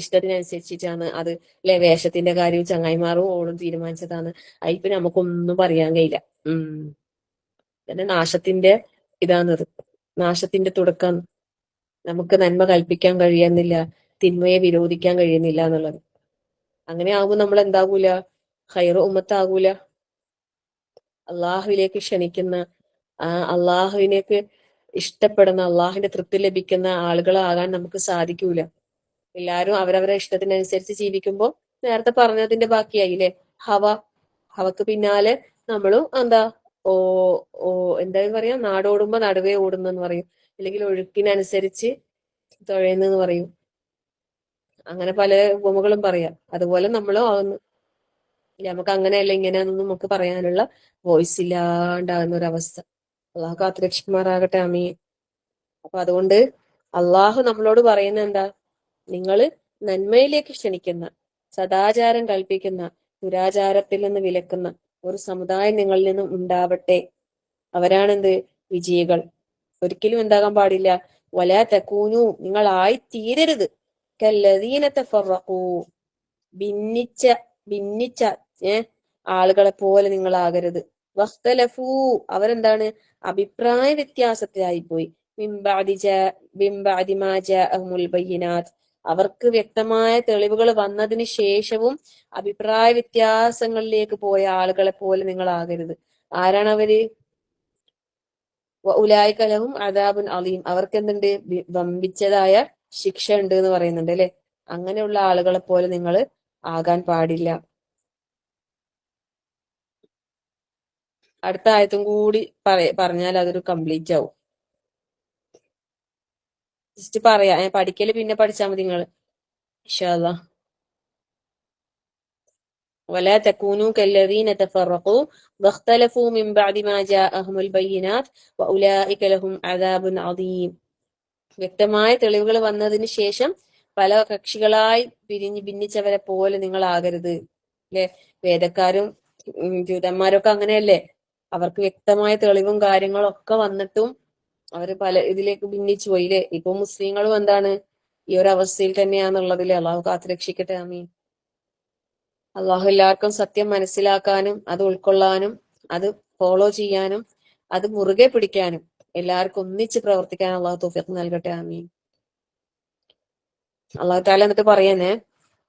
ഇഷ്ടത്തിനനുസരിച്ചിട്ടാണ് അത് അല്ലെ, വേഷത്തിന്റെ കാര്യവും ചങ്ങായിമാറും ഓളും തീരുമാനിച്ചതാണ്. അതിപ്പോ നമുക്കൊന്നും പറയാൻ കഴിയില്ല. പിന്നെ നാശത്തിന്റെ ഇതാണത്, നാശത്തിന്റെ തുടക്കം. നമുക്ക് നന്മ കൽപ്പിക്കാൻ കഴിയുന്നില്ല, തിന്മയെ വിരോധിക്കാൻ കഴിയുന്നില്ല എന്നുള്ളത്. അങ്ങനെ ആകുമ്പോൾ നമ്മൾ എന്താകൂല? ഖൈറു ഉമ്മത്താകൂല. അള്ളാഹുവിലേക്ക് ക്ഷണിക്കുന്ന, അള്ളാഹുവിനേക്ക് ഇഷ്ടപ്പെടുന്ന, അള്ളാഹുവിന്റെ തൃപ്തി ലഭിക്കുന്ന ആളുകളാകാൻ നമുക്ക് സാധിക്കൂല. എല്ലാരും അവരവരുടെ ഇഷ്ടത്തിനനുസരിച്ച് ജീവിക്കുമ്പോൾ നേരത്തെ പറഞ്ഞതിന്റെ ബാക്കിയായില്ലേ, ഹവക്ക് പിന്നാലെ നമ്മളും ഓ ഓ എന്താ പറയാ, നാടോടുമ്പോ നടുവേ ഓടുന്നെന്ന് പറയും, അല്ലെങ്കിൽ ഒഴുക്കിനനുസരിച്ച് തുഴയുന്നെന്ന് പറയും. അങ്ങനെ പല ഉപമകളും പറയാം. അതുപോലെ നമ്മളും ആവുന്നു. നമുക്ക് അങ്ങനെയല്ല ഇങ്ങനെയാണെന്നും നമുക്ക് പറയാനുള്ള വോയിസ് ഇല്ലാണ്ടാകുന്ന ഒരവസ്ഥ. അള്ളാഹു കാത്തുരക്ഷിക്കുമാറാകട്ടെ. ആമീൻ. അപ്പൊ അതുകൊണ്ട് അള്ളാഹു നമ്മളോട് പറയുന്ന എന്താ, നിങ്ങള് നന്മയിലേക്ക് ക്ഷണിക്കുന്ന, സദാചാരം കൽപ്പിക്കുന്ന, ദുരാചാരത്തിൽ നിന്ന് വിലക്കുന്ന ഒരു സമുദായം നിങ്ങളിൽ നിന്നും ഉണ്ടാവട്ടെ. അവരാണെന്ത്? വിജയികൾ. ഒരിക്കലും എന്താകാൻ പാടില്ല. വലാ തകൂനു, നിങ്ങൾ ആയിത്തീരരുത്. കല്ലദീന തഫറഖൂ, ഭിന്നിച്ച ഭിന്നിച്ച ആളുകളെ പോലെ നിങ്ങളാകരുത്. വഖ്തലഫൂ, അവരെന്താണ്? അഭിപ്രായ വ്യത്യാസത്തിലായിപ്പോയി. മിൻ ബഅദി മാ ജാഅഹുമുൽ ബയ്യിനാത്ത്, അവർക്ക് വ്യക്തമായ തെളിവുകൾ വന്നതിന് ശേഷവും അഭിപ്രായ വ്യത്യാസങ്ങളിലേക്ക് പോയ ആളുകളെ പോലെ നിങ്ങളാകരുത്. ആരാണ് അവര്? വഉലൈക ലഹും അദാബുൻ അലീം, അവർക്ക് എന്തുണ്ട്? വമ്പിച്ചതായ ശിക്ഷ ഉണ്ട് എന്ന് പറയുന്നുണ്ട് അല്ലെ. അങ്ങനെയുള്ള ആളുകളെ പോലെ നിങ്ങൾ ആകാൻ പാടില്ല. അടുത്ത ആയത്തും കൂടി പറഞ്ഞാൽ അതൊരു കംപ്ലീറ്റ് ആവും. ജസ്റ്റ് പറയാ, പഠിക്കല് പിന്നെ പഠിച്ചാൽ മതി നിങ്ങൾ ഇൻഷാ അല്ലാഹ്. ولا تكونوا كالذين تفرقوا واختلفوا من بعد ما جاءهم البينات وأولئك لهم عذاب عظيم. വ്യക്തമായ തെളിവുകൾ വന്നതിന് ശേഷം പല കക്ഷികളായി ഭിന്നിച്ചവരെ പോലെ നിങ്ങൾ ആകരുത് അല്ലെ. വേദക്കാരും ജൂതന്മാരൊക്കെ അങ്ങനെയല്ലേ. അവർക്ക് വ്യക്തമായ തെളിവും കാര്യങ്ങളും ഒക്കെ വന്നിട്ടും അവര് പല ഇതിലേക്ക് ഭിന്നിച്ചു പോയില്ലേ. ഇപ്പൊ മുസ്ലിങ്ങളും എന്താണ് ഈ ഒരു അവസ്ഥയിൽ തന്നെയാന്നുള്ളതില്ലേ. അള്ളാഹു കാത്തുരക്ഷിക്കട്ടെ. ആമീൻ. അള്ളാഹു എല്ലാവർക്കും സത്യം മനസ്സിലാക്കാനും അത് ഉൾക്കൊള്ളാനും അത് ഫോളോ ചെയ്യാനും അത് മുറുകെ പിടിക്കാനും എല്ലാവർക്കും ഒന്നിച്ച് പ്രവർത്തിക്കാൻ അള്ളാഹു തൗഫീഖ് നൽകട്ടെ. ആമീൻ. അള്ളാഹു തആല എന്നിട്ട് പറയുന്നേ,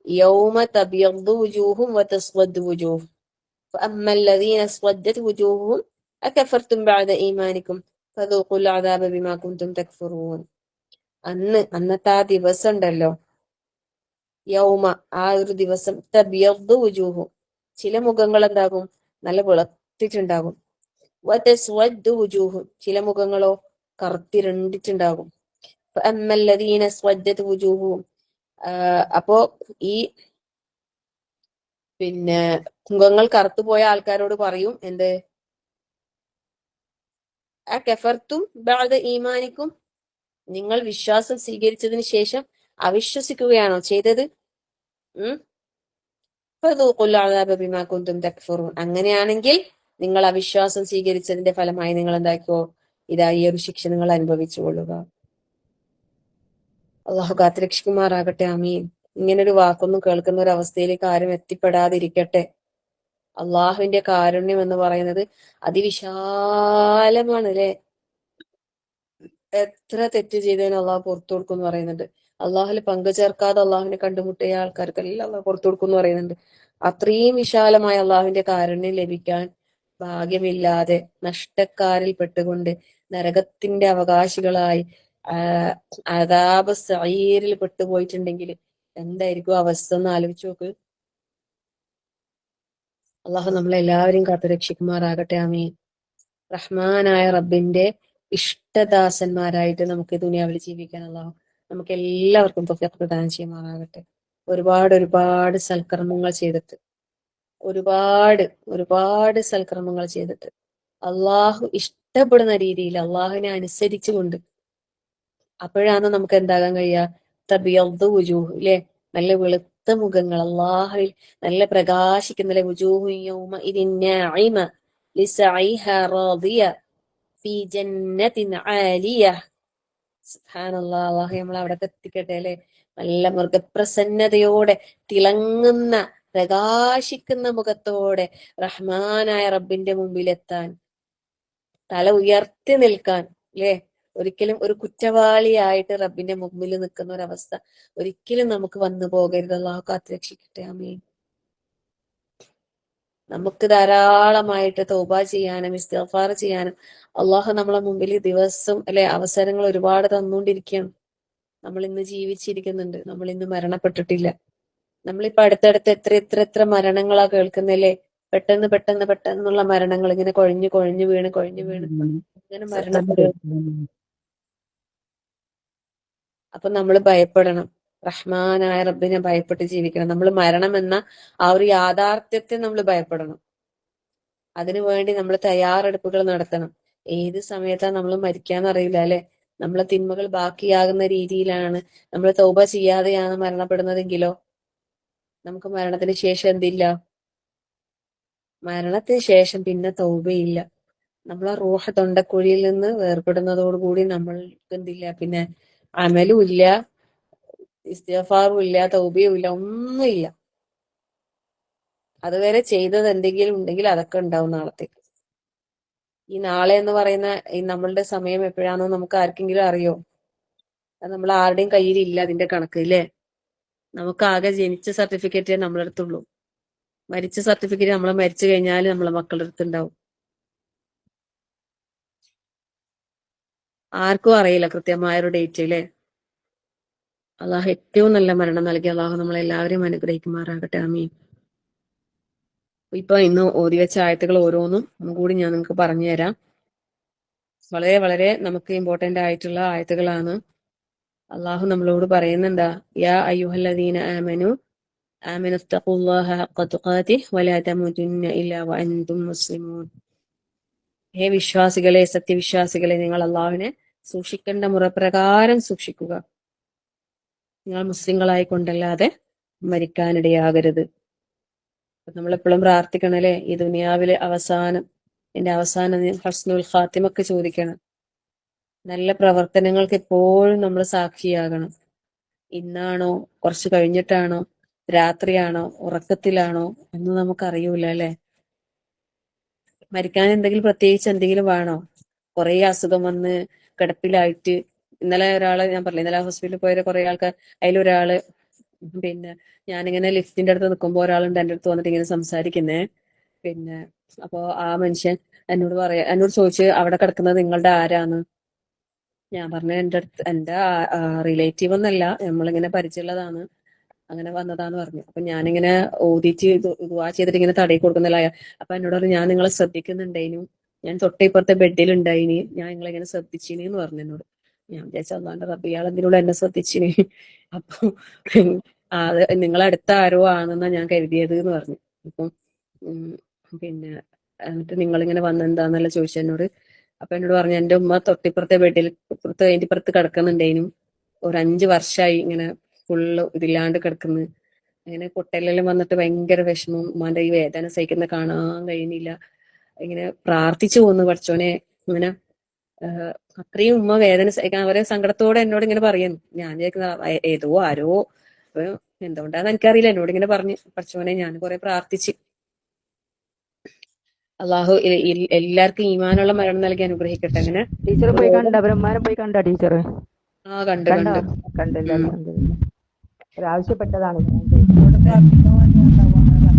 യൗമ തബിയദ്ദു വുജൂഹും വതസ്വദ്ദു വുജൂഹ് ഫഅമ്മ الذين اسودت وجوههم അകഫർതും ബഅദ ഈമാനിക്കും ഫദൂഖുൽ അദാബ ബിമാ കുൻതും തക്ഫുറൂൻ. അന്നത്തെ ആ ദിവസം ഉണ്ടല്ലോ, യൗമ, ആ ഒരു ദിവസം, തബിയദ്ദു വുജൂഹും, ചില മുഖങ്ങൾ എന്താകും? നല്ല വെളുത്തിട്ടുണ്ടാകും. വതസ്വദ്ദു വുജൂഹും, ചില മുഖങ്ങളോ കറുത്തിരണ്ടിട്ടുണ്ടാകും. ഫഅമ്മ الذين اسودت وجوههم, അപ്പോ ഈ പിന്നെ മുഖങ്ങൾ കറുത്തുപോയ ആൾക്കാരോട് പറയും എന്ത്? അകഫർതും ബഅദ ഈമാനിക്കും, നിങ്ങൾ വിശ്വാസം സ്വീകരിച്ചതിന് ശേഷം അവിശ്വസിക്കുകയാണോ ചെയ്തത്? ഫദൂഖുൽ അദാബ ബിമാ കുൻതും തക്ഫുറൂൻ, അങ്ങനെയാണെങ്കിൽ നിങ്ങൾ അവിശ്വാസം സ്വീകരിച്ചതിന്റെ ഫലമായി നിങ്ങൾ എന്താക്കിയോ, ഇതാ ഈ ഒരു ശിക്ഷ നിങ്ങൾ അനുഭവിച്ചു കൊള്ളുക. അള്ളാഹു കാത്തുരക്ഷിക്കുമാറാകട്ടെ. ആമീൻ. ഇങ്ങനൊരു വാക്കൊന്നും കേൾക്കുന്ന ഒരു അവസ്ഥയിലേക്ക് ആരും എത്തിപ്പെടാതിരിക്കട്ടെ. അള്ളാഹുവിന്റെ കാരുണ്യം എന്ന് പറയുന്നത് അതിവിശാലമാണ് അല്ലെ. എത്ര തെറ്റ് ചെയ്തതിന് അള്ളാഹു പുറത്തു കൊടുക്കും എന്ന് പറയുന്നുണ്ട്. അള്ളാഹുല് പങ്കു ചേർക്കാതെ അള്ളാഹുവിനെ കണ്ടുമുട്ടിയ ആൾക്കാർക്കെല്ലാം അള്ളാഹു പുറത്തു കൊടുക്കും എന്ന് പറയുന്നുണ്ട്. അത്രയും വിശാലമായ അള്ളാഹുവിന്റെ കാരുണ്യം ലഭിക്കാൻ ഭാഗ്യമില്ലാതെ നഷ്ടക്കാരിൽ പെട്ടുകൊണ്ട് നരകത്തിന്റെ അവകാശികളായി അദാബ് സഈറിൽ പെട്ടുപോയിട്ടുണ്ടെങ്കിൽ എന്തായിരിക്കും അവസ്ഥ എന്ന് ആലോചിച്ച് നോക്ക്. അള്ളാഹു നമ്മളെല്ലാവരെയും കാത്തുരക്ഷിക്കുമാറാകട്ടെ. ആമീൻ. റഹ്മാനായ റബ്ബിന്റെ ഇഷ്ടദാസന്മാരായിട്ട് നമുക്ക് ദുനിയാവിൽ ജീവിക്കാൻ അള്ളാഹു നമുക്ക് എല്ലാവർക്കും തൗഫീഖ് പ്രദാനം ചെയ്യുമാറാകട്ടെ. ഒരുപാട് സൽക്കർമ്മങ്ങൾ ചെയ്തിട്ട്, ഒരുപാട് സൽക്കർമ്മങ്ങൾ ചെയ്തിട്ട് അള്ളാഹു ഇഷ്ടപ്പെടുന്ന രീതിയിൽ അള്ളാഹുവിനെ അനുസരിച്ചുകൊണ്ട്, അപ്പോഴാണ് നമുക്ക് എന്താകാൻ കഴിയുക? തബിയദ്ദു വുജൂഹ് ഇല്ലേ, നല്ല വെളുത്ത മുഖങ്ങൾ, അള്ളാഹുവിൽ നല്ല പ്രകാശിക്കുന്ന വുജൂഹു യൗമഇദിൻ നാഇമ ലിസഈഹാ റാദിയ ഫീ ജന്നത്തിൻ ആലിയ. സുബ്ഹാനല്ലാഹ്, അള്ളാഹു നമ്മളെ അവിടെ എത്തിക്കട്ടെ അല്ലെ. നല്ല മൃഗപ്രസന്നതയോടെ തിളങ്ങുന്ന പ്രകാശിക്കുന്ന മുഖത്തോടെ റഹ്മാനായ റബ്ബിന്റെ മുമ്പിലെത്താൻ, തല ഉയർത്തി നിൽക്കാൻ അല്ലെ. ഒരിക്കലും ഒരു കുറ്റവാളിയായിട്ട് റബ്ബിന്റെ മുമ്പിൽ നിൽക്കുന്ന ഒരവസ്ഥ ഒരിക്കലും നമുക്ക് വന്നു പോകരുത്. അള്ളാഹു കാത്തുരക്ഷിക്കട്ടെ. ആമീൻ. നമുക്ക് ധാരാളമായിട്ട് തൗബ ചെയ്യാനും ഇസ്തിഗ്ഫാർ ചെയ്യാനും അള്ളാഹു നമ്മളെ മുമ്പിൽ ദിവസം അല്ലെ അവസരങ്ങൾ ഒരുപാട് തന്നുകൊണ്ടിരിക്കുകയാണ്. നമ്മൾ ഇന്ന് ജീവിച്ചിരിക്കുന്നുണ്ട്, നമ്മൾ ഇന്ന് മരണപ്പെട്ടിട്ടില്ല. നമ്മളിപ്പോ അടുത്തടുത്ത് എത്ര മരണങ്ങളാ കേൾക്കുന്നല്ലേ. പെട്ടെന്ന് പെട്ടെന്ന് പെട്ടെന്നുള്ള മരണങ്ങൾ ഇങ്ങനെ കൊഴിഞ്ഞു വീണ് ഇങ്ങനെ മരണപ്പെടുക. അപ്പൊ നമ്മൾ ഭയപ്പെടണം. റഹ്മാനായ റബ്ബിനെ ഭയപ്പെട്ട് ജീവിക്കണം. നമ്മൾ മരണം എന്ന ആ ഒരു യാഥാർത്ഥ്യത്തെ നമ്മൾ ഭയപ്പെടണം. അതിനുവേണ്ടി നമ്മൾ തയ്യാറെടുപ്പുകൾ നടത്തണം. ഏത് സമയത്താണ് നമ്മൾ മരിക്കാന്നറിയില്ല അല്ലെ. നമ്മളെ തിന്മകൾ ബാക്കിയാകുന്ന രീതിയിലാണ് നമ്മൾ തൗബ ചെയ്യാതെയാണ് മരണപ്പെടുന്നതെങ്കിലോ നമുക്ക് മരണത്തിന് ശേഷം എന്തില്ല? മരണത്തിന് ശേഷം പിന്നെ തൗബയില്ല. നമ്മളെ റൂഹ് തൊണ്ടക്കുഴിയിൽ നിന്ന് വേർപെടുന്നതോടുകൂടി നമ്മൾക്ക് എന്തില്ല? പിന്നെ അമലും ഇല്ല, ഇസ്തിഗ്ഫാറും ഇല്ല, തൗബയും ഇല്ല, ഒന്നുമില്ല. അതുവരെ ചെയ്തത് എന്തെങ്കിലും ഉണ്ടെങ്കിൽ അതൊക്കെ ഉണ്ടാവും നാളത്തേക്ക്. ഈ നാളെ എന്ന് പറയുന്ന ഈ നമ്മളുടെ സമയം എപ്പോഴാണെന്ന് നമുക്ക് ആർക്കെങ്കിലും അറിയോ? അത് നമ്മൾ ആരുടെയും കയ്യിലില്ല അതിന്റെ കണക്ക് ഇല്ലേ. നമുക്ക് ആകെ ജനിച്ച സർട്ടിഫിക്കറ്റേ നമ്മളെ അടുത്തുള്ളൂ. മരിച്ച സർട്ടിഫിക്കറ്റ് നമ്മളെ മരിച്ചു കഴിഞ്ഞാൽ നമ്മളെ മക്കളുടെ അടുത്ത് ഉണ്ടാവും. ആർക്കും അറിയില്ല കൃത്യമായൊരു ഡേറ്റ് അല്ലേ. അള്ളാഹു ഏറ്റവും നല്ല മരണം നൽകി അള്ളാഹു നമ്മളെല്ലാവരെയും അനുഗ്രഹിക്കുമാറാകട്ടെ. ആമീൻ. ഇപ്പൊ ഇന്ന് ഓതി വെച്ച ആയത്തുകൾ ഓരോന്നും കൂടി ഞാൻ നിങ്ങൾക്ക് പറഞ്ഞു തരാം. വളരെ വളരെ നമുക്ക് ഇമ്പോർട്ടന്റ് ആയിട്ടുള്ള ആയത്തുകളാണ്. അള്ളാഹു നമ്മളോട് പറയുന്നെന്താ? യാ അയ്യുഹല്ലദീന ആമനു ആമിനുത്തഖുല്ലാഹ ഹഖ്ക തുഖാതിഹി വലാ തമൂതുന്ന ഇല്ലാ വഅൻതും മുസ്ലിമൂൻ. ഹേ വിശ്വാസികളെ, സത്യവിശ്വാസികളെ, നിങ്ങൾ അള്ളാഹുവിനെ സൂക്ഷിക്കേണ്ട മുറപ്രകാരം സൂക്ഷിക്കുക. നിങ്ങൾ മുസ്ലിങ്ങളായി കൊണ്ടല്ലാതെ മരിക്കാനിടയാകരുത്. നമ്മളെപ്പോഴും പ്രാർത്ഥിക്കണല്ലേ, ഈ ദുനിയാവിലെ അവസാനം, എന്റെ അവസാനം ഹസ്നുൽ ഖാത്തിമൊക്കെ ചോദിക്കണം. നല്ല പ്രവർത്തനങ്ങൾക്ക് എപ്പോഴും നമ്മൾ സാക്ഷിയാകണം. ഇന്നാണോ, കുറച്ച് കഴിഞ്ഞിട്ടാണോ, രാത്രിയാണോ, ഉറക്കത്തിലാണോ എന്ന് നമുക്കറിയൂല അല്ലെ. മരിക്കാൻ എന്തെങ്കിലും പ്രത്യേകിച്ച് എന്തെങ്കിലും വേണോ? കുറെ അസുഖം വന്ന് കിടപ്പിലായിട്ട്, ഇന്നലെ ഒരാള് ഞാൻ പറഞ്ഞില്ല, ഇന്നലെ ഹോസ്പിറ്റലിൽ പോയ കുറെ ആൾക്കാർ, അതിലൊരാള് പിന്നെ ഞാനിങ്ങനെ ലിഫ്റ്റിന്റെ അടുത്ത് നിൽക്കുമ്പോൾ ഒരാളുണ്ട് എൻ്റെ അടുത്ത് വന്നിട്ട് ഇങ്ങനെ സംസാരിക്കുന്നേ. പിന്നെ അപ്പോ ആ മനുഷ്യൻ എന്നോട് ചോദിച്ചു, അവിടെ കിടക്കുന്നത് നിങ്ങളുടെ ആരാന്ന്. ഞാൻ പറഞ്ഞു എന്റെ റിലേറ്റീവ് ഒന്നല്ല, നമ്മളിങ്ങനെ പരിചയമുള്ളതാണ്, അങ്ങനെ വന്നതാന്ന് പറഞ്ഞു. അപ്പൊ ഞാനിങ്ങനെ ഓദിച്ച് ദുആ ചെയ്തിട്ട് ഇങ്ങനെ തടയി കൊടുക്കുന്നില്ല. അപ്പൊ എന്നോട് പറഞ്ഞു, ഞാൻ നിങ്ങളെ ശ്രദ്ധിക്കുന്നുണ്ടായിനു, ഞാൻ തൊട്ടിപ്പുറത്തെ ബെഡിലുണ്ടായിനി, ഞാൻ നിങ്ങളിങ്ങനെ ശ്രദ്ധിച്ചിനെന്ന് പറഞ്ഞു എന്നോട്. ഞാൻ വിചാരിച്ച അള്ളാന്റെ റബ്ബ്, ഇയാൾ എന്തിനോട് എന്നെ ശ്രദ്ധിച്ചിന്. അപ്പൊ അത് നിങ്ങളടുത്ത ആരോ ആണെന്നാ ഞാൻ കരുതിയത് എന്ന് പറഞ്ഞു. അപ്പം പിന്നെ എന്നിട്ട് നിങ്ങളിങ്ങനെ വന്നെന്താന്നല്ല ചോദിച്ചു എന്നോട്. അപ്പൊ എന്നോട് പറഞ്ഞു, എന്റെ ഉമ്മ തൊട്ടിപ്പുറത്തെ ബെഡിൽ അതിന്റെ ഇപ്പുറത്ത് കിടക്കുന്നുണ്ടേനും, ഒരു 5 വർഷമായി ഇങ്ങനെ ഫുള്ള് ഇതില്ലാണ്ട് കിടക്കുന്നു. അങ്ങനെ പൊട്ടലെല്ലാം വന്നിട്ട് ഭയങ്കര വിഷമം, ഉമ്മാന്റെ ഈ വേദന സഹിക്കുന്ന കാണാൻ കഴിയുന്നില്ല. ഇങ്ങനെ പ്രാർത്ഥിച്ചു പോന്നു പഠിച്ചോനെ. ഇങ്ങനെ അത്രയും ഉമ്മ വേദന സഹിക്കാൻ അവരെ സങ്കടത്തോടെ എന്നോട് ഇങ്ങനെ പറയുന്നു. ഞാൻ വിചാരിക്കുന്ന ഏതോ ആരോ, എന്തുകൊണ്ടാന്ന് എനിക്കറിയില്ല, എന്നോട് ഇങ്ങനെ പറഞ്ഞു. പഠിച്ചോനെ ഞാൻ കുറെ പ്രാർത്ഥിച്ച്. അള്ളാഹു എല്ലാവർക്കും ഈമാനുള്ള മരണം നൽകി അനുഗ്രഹിക്കട്ടെ. അങ്ങനെ ടീച്ചർ പോയി കണ്ട ബ്രഹ്മാനെ പോയി കണ്ട ടീച്ചർ? കണ്ടു. കണ്ടില്ല. ഒരാവശ്യപ്പെട്ടതാണ്.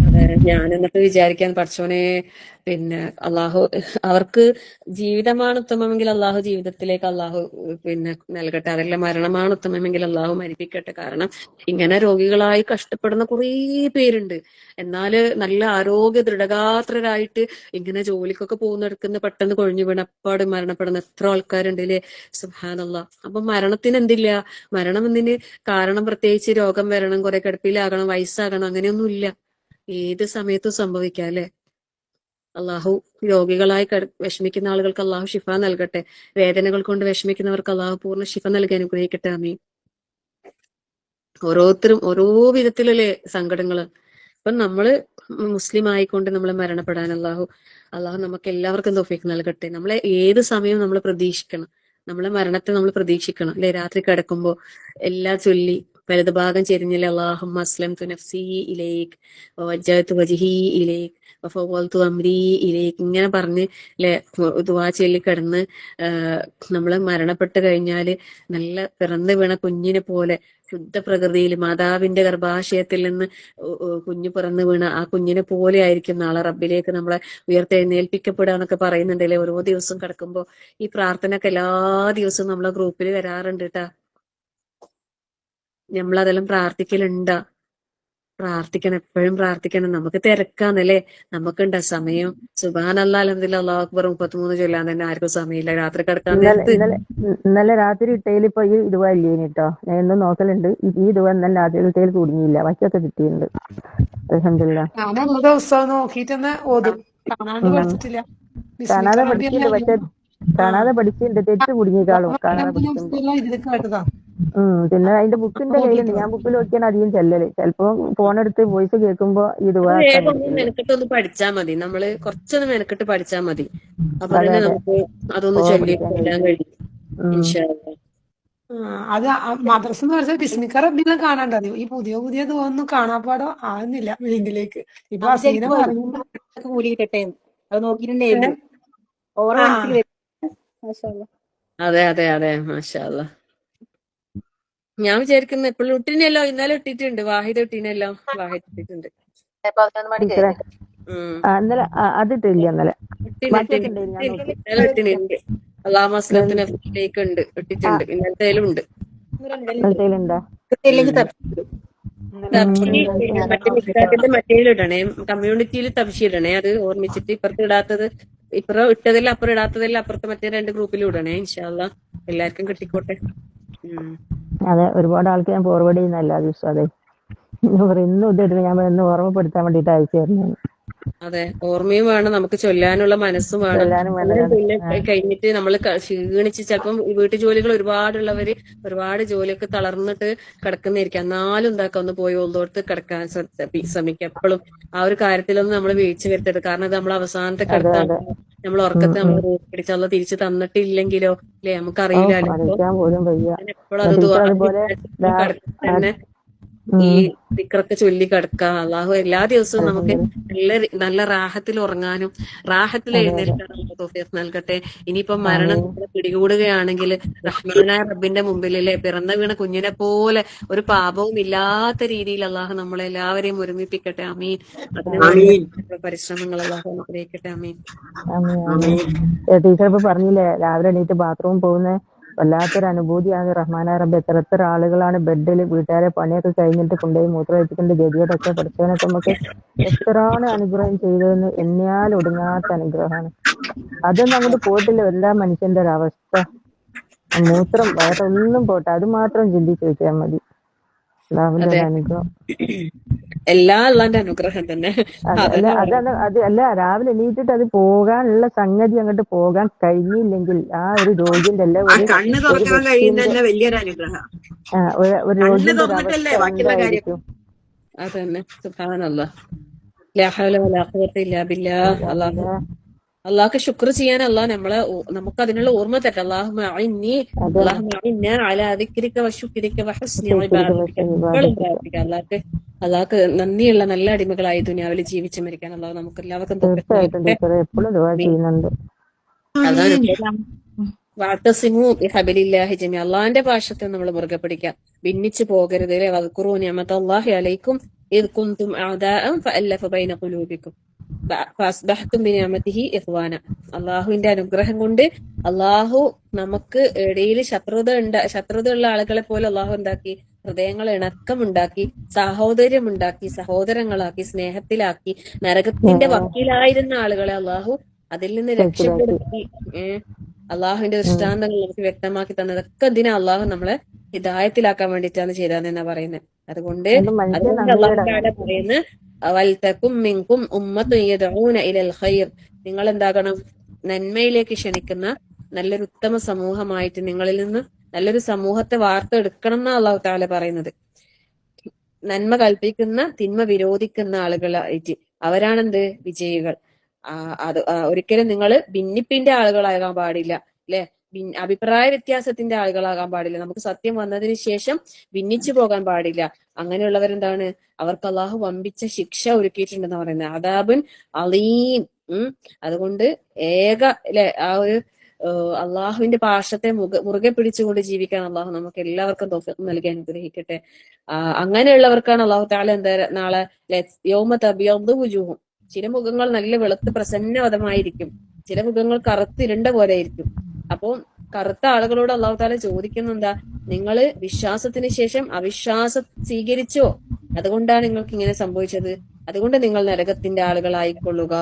അതെ, ഞാൻ എന്നിട്ട് വിചാരിക്കാൻ, പഠിച്ചോനെ പിന്നെ അള്ളാഹു അവർക്ക് ജീവിതമാണ് ഉത്തമമെങ്കിൽ അള്ളാഹു ജീവിതത്തിലേക്ക് അള്ളാഹു പിന്നെ നൽകട്ടെ. അതല്ല മരണമാണ് ഉത്തമമെങ്കിൽ അള്ളാഹു മരിപ്പിക്കട്ടെ. കാരണം ഇങ്ങനെ രോഗികളായി കഷ്ടപ്പെടുന്ന കുറേ പേരുണ്ട്. എന്നാല് നല്ല ആരോഗ്യ ദൃഢഗാത്രരായിട്ട് ഇങ്ങനെ ജോലിക്കൊക്കെ പോകുന്നെടുക്കുന്ന പെട്ടെന്ന് കൊഴിഞ്ഞു വീണ് അപ്പാട് മരണപ്പെടുന്ന എത്ര ആൾക്കാരുണ്ട് അല്ലേ. സുബ്ഹാനല്ലാഹ്. അപ്പൊ മരണത്തിന് എന്തില്ല, മരണം എന്തിന് കാരണം പ്രത്യേകിച്ച് രോഗം വരണം, കുറെ കിടപ്പിലാകണം, വയസ്സാകണം, അങ്ങനെയൊന്നും ഇല്ല. ഏത് സമയത്തും സംഭവിക്കാം അല്ലെ. അള്ളാഹു രോഗികളായി വിഷമിക്കുന്ന ആളുകൾക്ക് അള്ളാഹു ഷിഫ നൽകട്ടെ. വേദനകൾ കൊണ്ട് വിഷമിക്കുന്നവർക്ക് അള്ളാഹു പൂർണ്ണ ഷിഫ നൽകി അനുഗ്രഹിക്കട്ടെ. ആമീൻ. ഓരോരുത്തരും ഓരോ വിധത്തിലല്ലേ സങ്കടങ്ങള്. ഇപ്പൊ നമ്മള് മുസ്ലിം ആയിക്കൊണ്ട് നമ്മൾ മരണപ്പെടാൻ അള്ളാഹു നമുക്ക് എല്ലാവർക്കും തൗഫീഖ് നൽകട്ടെ. നമ്മളെ ഏത് സമയവും നമ്മൾ പ്രതീക്ഷിക്കണം, നമ്മളെ മരണത്തെ നമ്മൾ പ്രതീക്ഷിക്കണം അല്ലെ. രാത്രി കിടക്കുമ്പോ എല്ലാ ചൊല്ലി വലത് ഭാഗം ചെരിഞ്ഞില്ല, അല്ലാഹുമ്മ അസ്ലംതു നഫ്സി ഇലൈക് വവജ്ജഹ്തു വജ്ഹി ഇലൈക് വഫവ്വൽതു അംരി ഇലൈക്, ഇങ്ങനെ പറഞ്ഞ് അല്ലെ ദുആ ചൊല്ലി കിടന്ന് നമ്മള് മരണപ്പെട്ട് കഴിഞ്ഞാല് നല്ല പിറന്നു വീണ കുഞ്ഞിനെ പോലെ ശുദ്ധ പ്രകൃതിയിൽ മാതാവിന്റെ ഗർഭാശയത്തിൽ നിന്ന് കുഞ്ഞു പിറന്നു വീണ ആ കുഞ്ഞിനെ പോലെ ആയിരിക്കും നാളെ റബ്ബിലേക്ക് നമ്മളെ ഉയർത്തെഴുന്നേൽപ്പിക്കപ്പെടുക എന്നൊക്കെ പറയുന്നുണ്ടല്ലേ. ഓരോ ദിവസം കിടക്കുമ്പോ ഈ പ്രാർത്ഥനയൊക്കെ എല്ലാ ദിവസവും നമ്മളെ ഗ്രൂപ്പിൽ വരാറുണ്ട് കേട്ടാ. നമ്മളതെല്ലാം പ്രാർത്ഥിക്കലുണ്ടാ. പ്രാർത്ഥിക്കണം, എപ്പോഴും പ്രാർത്ഥിക്കണം. നമുക്ക് തിരക്കാന്നല്ലേ, നമുക്കുണ്ട സമയം? സുബ്ഹാനല്ലാഹ് അൽഹംദുലില്ലാഹ് അല്ലാഹു അക്ബർ 33 ചൊല്ലാൻ തന്നെ ആർക്കും സമയമില്ല. രാത്രി കിടക്കാൻ ഇന്നലെ നേരത്ത് ഇന്നലെ ഇന്നലെ രാത്രി ഇട്ടയിൽ ഇപ്പൊ ഈ ഇതുവ ഇല്ലേനി കേട്ടോ. ഞാൻ എന്നും നോക്കലുണ്ട്. ഈ ഇതുവ ഇന്നലെ രാത്രി ഇട്ടയിൽ കുടുങ്ങിയില്ല, ബാക്കിയൊക്കെ കിട്ടിയിട്ടുണ്ട്. അൽഹംദുലില്ലാഹ്. ഞാൻ എല്ലാ ദിവസവും നോക്കിയിട്ട് തന്നെ ഓതും. കാണാണ്ട് ഉം. പഠിച്ചിട്ടില്ല. കാണാതെ ബിസ്മിക്ക റബ്ബി പഠിച്ചിട്ടുണ്ട്, പക്ഷെ കാണാതെ പഠിച്ചിട്ടുണ്ട്. തെറ്റ് കുടുങ്ങിക്കാളും കാണാതെ പഠിക്കുമ്പോ. ഇതിൽ കേട്ടതാ. പിന്നെ അതിന്റെ ബുക്കിന്റെ കയ്യിലുണ്ട്. ഞാൻ ബുക്കിൽ നോക്കിയാണ് അധികം ചെല്ലല്. ചിലപ്പോ ഫോണെടുത്ത് വോയിസ് കേൾക്കുമ്പോ അത് ഇതുവാ വേഗം ഒന്ന് മെനക്കെട്ടൊന്ന് പഠിച്ചാൽ മതി. നമ്മള് കുറച്ചൊന്ന് മെനക്കെട്ട് പഠിച്ചാൽ മതി. അപ്പൊ അതെ തന്നെ അതെ. നമുക്ക് അതൊന്ന് ഓ ചൊല്ലി പഠിക്കാൻ കൊല്ലാൻ കഴിയും. കഴിയും ഇൻഷാ അല്ലാ. അത് മദ്രസ എന്ന് പറഞ്ഞാൽ ബിസ്മിക്ക റബ്ബിനെ കാണാണ്ടത്. ഈ പുതിയ ഇതൊന്നും കാണാപ്പാടോ ആകുന്നില്ല മൈൻഡിലേക്ക്. ഇപ്പൊ അത് അസീന ശരിക്കും പറയുമ്പോ കൂലി കിട്ടട്ടെ. അത് നോക്കിയിട്ടുണ്ടായിരുന്നു. ഓറ ആ മനസ്സിൽ വരും. മാഷാ അല്ലാ. അതെ അതെ അതെ, മാഷാ അല്ലാ. ഞാൻ വിചാരിക്കുന്നു എപ്പോഴും ഇട്ടിനല്ലോ, ഇന്നലെ ഇട്ടിട്ടുണ്ട്. വാഹിദ് ഇട്ടിനല്ലോ, വാഹിദ് ഇട്ടിട്ടുണ്ട്. ടീച്ചറെ ഉം ഇന്നലെ അതിട്ടില്ല. ഇന്നലെ ബാക്കിയൊക്കെ ഇട്ടിന് ഉണ്ടായിരുന്നു, ഞാൻ നോക്കി. ഇന്നലെ ഇട്ടിനുണ്ട്. അള്ളാഹു മസ്ലഹത്തിന് ഫീലേക്ക് ഉണ്ട്, ഇട്ടിട്ടുണ്ട്. ഇന്നലത്തേലും ഉണ്ട്. ഇന്നലത്തേലുണ്ടാ? ഇല്ലെങ്കിൽ ഉം. തപ്പിടും. തബ്ശീർ മറ്റേ മിസ്കാത്തിന്റെ മറ്റേലിടണേ, കമ്മ്യൂണിറ്റിയിൽ തബ്ശീർ ഇടണേ. അത് ഓർമ്മിച്ചിട്ട് ഇപ്പുറത്ത് ഇടാത്തത്, ഇപ്പുറം ഇട്ടതെല്ലാം അപ്പുറം ഇടാത്തതെല്ലാം അപ്പുറത്ത് മറ്റേ 2 ഗ്രൂപ്പിലും ഇടണേ. ഇൻഷാ അല്ലാ എല്ലാവർക്കും കിട്ടിക്കോട്ടെ. അതെ, ഒരുപാട് ആൾക്ക് ഞാൻ ഫോർവേഡ് ചെയ്യുന്ന എല്ലാ ദിവസവും. അതെ, ഞാൻ പറയും ഇന്നും ഇതിട്ട് ഞാൻ ഇന്ന് ഓർമ്മപ്പെടുത്താൻ വേണ്ടിട്ട് അയച്ചു തരുന്നു. അതെ, ഓർമ്മയും വേണം, നമുക്ക് ചൊല്ലാനുള്ള മനസ്സും വേണം. എല്ലാരും അങ്ങനെ വേണ്ടതാണ്. ചൊല്ലി കഴിഞ്ഞിട്ട് നമ്മൾ ക്ഷീണിച്ച് ചിലപ്പം വീട്ടു ജോലികൾ ഒരുപാടുള്ളവര് ഒരുപാട് ജോലിയൊക്കെ തളർന്നിട്ട് കിടക്കുന്നതായിരിക്കും. എന്നാലും എന്താക്കാം, ഒന്ന് പോയി ഒന്നോടത്ത് കിടക്കാൻ ശ്രമിക്കുക. എപ്പോഴും ആ ഒരു കാര്യത്തിലൊന്നും നമ്മൾ വീഴ്ച വരുത്തരുത്. കാരണം ഇത് നമ്മൾ അവസാനത്തെ അതെ കിടത്താൻ അതെ. നമ്മൾ ഉറക്കത്തെ നമ്മൾ പിടിച്ചല്ല തിരിച്ചു തന്നിട്ടില്ലെങ്കിലോ അല്ലെ, നമുക്കറിയില്ലല്ലോ. അപ്പൊ അറിയിക്കാൻ പോലും വയ്യ. എപ്പോഴും അത് ടീച്ചർ അതുപോലെ കിടക്കാൻ തന്നെ ഈ ദിക്റൊക്കെ ചൊല്ലി കിടക്കുക. അള്ളാഹു എല്ലാ ദിവസവും നമുക്ക് നല്ല റാഹത്തിൽ ഉറങ്ങാനും റാഹത്തിൽ എഴുന്നേൽക്കാനും തൗഫീഖ് നൽകട്ടെ. ഇനിയിപ്പം മരണം നമ്മളെ പിടികൂടുകയാണെങ്കിൽ റഹ്മാനായ റബ്ബിന്റെ മുമ്പിലല്ലേ, പിറന്ന വീണ കുഞ്ഞിനെ പോലെ ഒരു പാപവും ഇല്ലാത്ത രീതിയിൽ അള്ളാഹു നമ്മളെ എല്ലാവരെയും ഒരുമിപ്പിക്കട്ടെ. അമീൻ. അതിനു വേണ്ടി പരിശ്രമങ്ങൾ അള്ളാഹു അനുഗ്രഹിക്കട്ടെ. അമീൻ. ടീച്ചർ ഇപ്പൊ പറഞ്ഞില്ലേ, രാവിലെ എണീറ്റ് ബാത്റൂം പോകുന്ന വല്ലാത്തൊരു അനുഭൂതിയാണ്. റഹ്മാനായ റബ്ബ്, എത്ര ആളുകളാണ് ബെഡിൽ വീട്ടുകാരെ പണിയൊക്കെ കഴിഞ്ഞിട്ട് കൊണ്ടുപോയി മൂത്രമൊഴിച്ചിട്ടുണ്ട്. ഗതിയോടൊക്കെ പഠിച്ചവനൊക്കെ നമുക്ക് എത്രയാണ് അനുഗ്രഹം ചെയ്തതെന്ന് എണ്ണിയാൽ ഒടുങ്ങാത്ത അനുഗ്രഹമാണ്. അതൊന്നും അങ്ങോട്ട് പോയിട്ടില്ല എല്ലാ മനുഷ്യന്റെ ഒരു അവസ്ഥ. മൂത്രം വേറെ ഒന്നും പോട്ടെ, അത് മാത്രം ചിന്തിച്ച് വെച്ചാൽ മതി. അല്ലാഹുവിന്റെ ഒരു അനുഗ്രഹം. എല്ലാ അള്ളാന്റെ അനുഗ്രഹം തന്നെ. അല്ല രാവിലെ എണീറ്റിട്ട് അത് പോകാനുള്ള സംഗതി അങ്ങോട്ട് പോകാൻ കഴിഞ്ഞില്ലെങ്കിൽ ആ ഒരു രോഗിന്റെ അല്ല ഒരു വ്യക്തിന്റെ വലിയൊരു അനുഗ്രഹം. ഒരു രോഗിന്റെ ഒരു അവസ്ഥ എന്തായിരിക്കും? അതന്നെ, സുബ്ഹാനല്ലാഹ്. ലാ ഹൗല വലാ ഖുവത ഇല്ലാ ബില്ലാഹ്. അള്ളാഹ്ക്ക് ശുക്ർ ചെയ്യാൻ നമുക്ക് അതിനുള്ള ഓർമ്മ തട്ടെ. അല്ലാഹുമ്മ അഇന്നാ അലാ ദിക്രിക വശുക്രിക വഹുസ്നി ഇബാദതിക. എപ്പോഴും പ്രാർത്ഥിക്കുക അള്ളാഹ്ക്ക് നന്ദിയുള്ള നല്ല അടിമകളായി ദുനിയാവിൽ ജീവിച്ചു മരിക്കാൻ അള്ളാഹു നമുക്ക് എല്ലാവർക്കും തീർച്ചയായിട്ടും ടീച്ചർ എപ്പോഴും ദുആ ചെയ്യുന്നുണ്ട്. വഅതസിമു ബിഹബലില്ലാഹി ജമീഅ. അള്ളാഹിന്റെ പാശത്തെ നമ്മൾ മുറുകെ പിടിക്കുക, ഭിന്നിച്ചു പോകരുത്. വദ്കുറൂ നിഅമതല്ലാഹി അലൈക്കും ഇദ് കുൻതും അഅദാഅൻ ഫഅല്ലഫ ബൈന ഖുലൂബിക്കും ഫഅസ്ബഹ്തും ബിനിഅമതിഹി ഇഖ്വാന. അള്ളാഹുവിന്റെ അനുഗ്രഹം കൊണ്ട് അള്ളാഹു നമുക്ക് ഇടയിൽ ശത്രുതയുള്ള ആളുകളെ പോലെ അള്ളാഹു എന്താക്കി, ഹൃദയങ്ങൾ ഇണക്കമുണ്ടാക്കി, സാഹോദര്യമുണ്ടാക്കി, സഹോദരങ്ങളാക്കി, സ്നേഹത്തിലാക്കി. നരകത്തിന്റെ വക്കീലായിരുന്ന ആളുകളെ അള്ളാഹു അതിൽ നിന്ന് രക്ഷപ്പെടുത്തി അള്ളാഹുവിന്റെ ദൃഷ്ടാന്തങ്ങൾ നമുക്ക് വ്യക്തമാക്കി തന്നതൊക്കെ എന്തിനാ, അള്ളാഹു നമ്മളെ ഹിദായത്തിലാക്കാൻ വേണ്ടിയിട്ടാണ് ചെയ്തതെന്നാ പറയുന്നത്. അതുകൊണ്ട് അള്ളാഹു തആല പറയുന്നത് വൽതകും മിൻകും ഉമ്മത്തുൻ യദ്ഊന ഇലൽ ഖൈർ. നിങ്ങൾ എന്താകണം, നന്മയിലേക്ക് ക്ഷണിക്കുന്ന നല്ലൊരു ഉത്തമ സമൂഹമായിട്ട് നിങ്ങളിൽ നിന്ന് നല്ലൊരു സമൂഹത്തെ വാർത്തെടുക്കണം എന്നാണ് അള്ളാഹു തആല പറയുന്നത്. നന്മ കൽപ്പിക്കുന്ന തിന്മ വിരോധിക്കുന്ന ആളുകളായിട്ട് അവരാണെന്ത്, വിജയികൾ. ഒരിക്കലും നിങ്ങൾ ഭിന്നിപ്പിന്റെ ആളുകളാകാൻ പാടില്ല, അല്ലെ? അഭിപ്രായ വ്യത്യാസത്തിന്റെ ആളുകളാകാൻ പാടില്ല. നമുക്ക് സത്യം വന്നതിന് ശേഷം ഭിന്നിച്ചു പോകാൻ പാടില്ല. അങ്ങനെയുള്ളവരെന്താണ്, അവർക്ക് അള്ളാഹു വമ്പിച്ച ശിക്ഷ ഒരുക്കിയിട്ടുണ്ടെന്ന് പറയുന്നത്. അദാബുൻ അലീം. അതുകൊണ്ട് ആ ഒരു അള്ളാഹുവിന്റെ പാശത്തെ മുറുകെ പിടിച്ചുകൊണ്ട് ജീവിക്കാൻ അള്ളാഹു നമുക്ക് എല്ലാവർക്കും തൗഫീഖ് നൽകി അനുഗ്രഹിക്കട്ടെ. അങ്ങനെയുള്ളവർക്കാണ് അള്ളാഹു തആല നാളെ യൗമ തബിയദ്ദു വുജൂഹും, ചില മുഖങ്ങൾ നല്ല വെളുത്ത് പ്രസന്നവതമായിരിക്കും, ചില മുഖങ്ങൾ കറുത്തിരുണ്ട പോലെ ആയിരിക്കും. അപ്പോൾ കറുത്ത ആളുകളോട് അള്ളാഹു തആല ചോദിക്കുന്ന എന്താ, നിങ്ങള് വിശ്വാസത്തിന് ശേഷം അവിശ്വാസം സ്വീകരിച്ചോ? അതുകൊണ്ടാണ് നിങ്ങൾക്ക് ഇങ്ങനെ സംഭവിച്ചത്. അതുകൊണ്ട് നിങ്ങൾ നരകത്തിന്റെ ആളുകളായിക്കൊള്ളുക.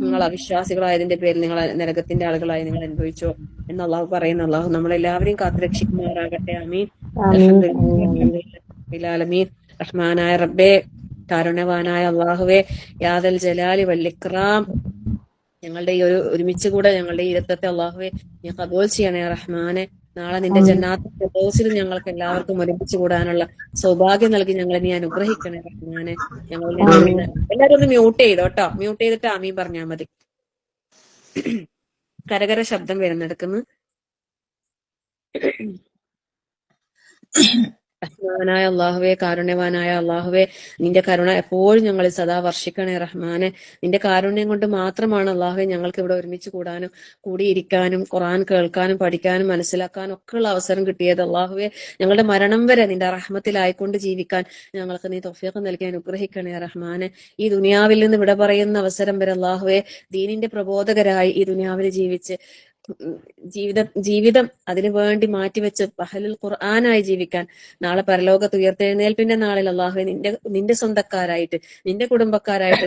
നിങ്ങൾ അവിശ്വാസികളായതിന്റെ പേരിൽ നിങ്ങൾ നരകത്തിന്റെ ആളുകളായി നിങ്ങൾ അനുഭവിച്ചോ എന്ന് അള്ളാഹു പറയുന്ന. അള്ളാഹു നമ്മളെല്ലാവരെയും കാത്തുരക്ഷിക്കുമാറാകട്ടെ. ആമീൻ. ആമീൻ ആമീൻ ആമീൻ. അൽഹംദുലില്ലാഹി റഹ്മാനായ റബ്ബേ, കാരുണ്യവാനായ അള്ളാഹുവേ, യാദൽ ജലാലി വല്ലിക്റാം, ഞങ്ങളുടെ ഈ ഒരുമിച്ച് കൂടെ ഞങ്ങളുടെ ഈ ഇരുത്തത്തെ അള്ളാഹുവെ നീ കബൂൽ ചെയ്യണേ റഹ്മാനെ. നാളെ നിന്റെ ആമീൻ. ജന്നാത്തുൽ ഫിർദൗസിൽ ഞങ്ങൾക്ക് എല്ലാവർക്കും ഒരുമിച്ച് കൂടാനുള്ള സൗഭാഗ്യം നൽകി ഞങ്ങളെ നീ അനുഗ്രഹിക്കണേ റഹ്മാനെ. ഞങ്ങളുടെ ആമീൻ. എല്ലാവരും ഒന്ന് മ്യൂട്ട് ചെയ്തോ കേട്ടോ. മ്യൂട്ട് ചെയ്തിട്ട് ആമീൻ പറഞ്ഞാൽ മതി. കരകര ശബ്ദം വരുന്നെടുക്കുന്നു. റഹ്മാനായ അള്ളാഹുവെ, കാരുണ്യവാനായ അള്ളാഹുവെ, നിന്റെ കരുണ എപ്പോഴും ഞങ്ങളിൽ സദാ വർഷിക്കണേ റഹ്മാനെ. നിന്റെ കാരുണ്യം കൊണ്ട് മാത്രമാണ് അള്ളാഹുവെ ഞങ്ങൾക്ക് ഇവിടെ ഒരുമിച്ച് കൂടാനും കൂടിയിരിക്കാനും ഖുർആൻ കേൾക്കാനും പഠിക്കാനും മനസ്സിലാക്കാനും ഒക്കെ ഉള്ള അവസരം കിട്ടിയത്. അള്ളാഹുവെ, ഞങ്ങളുടെ മരണം വരെ നിന്റെ റഹ്മത്തിലായിക്കൊണ്ട് ജീവിക്കാൻ ഞങ്ങൾക്ക് നീ തൗഫീഖ് നൽകി അനുഗ്രഹിക്കണേ റഹ്മാനെ. ഈ ദുനിയാവിൽ നിന്ന് വിട പറയുന്ന അവസരം വരെ അള്ളാഹുവെ ദീനിന്റെ പ്രബോധകരായി ഈ ദുനിയാവിൽ ജീവിച്ച് ജീവിതം അതിനു വേണ്ടി മാറ്റിവെച്ച് ബഹലുൽ ഖുർആനായി ജീവിക്കാൻ നാളെ പരലോകത്ത് ഉയർത്തെഴുന്നേൽപ്പിന്റെ നാളിൽ അള്ളാഹുവെ നിന്റെ സ്വന്തക്കാരായിട്ട് നിന്റെ കുടുംബക്കാരായിട്ട്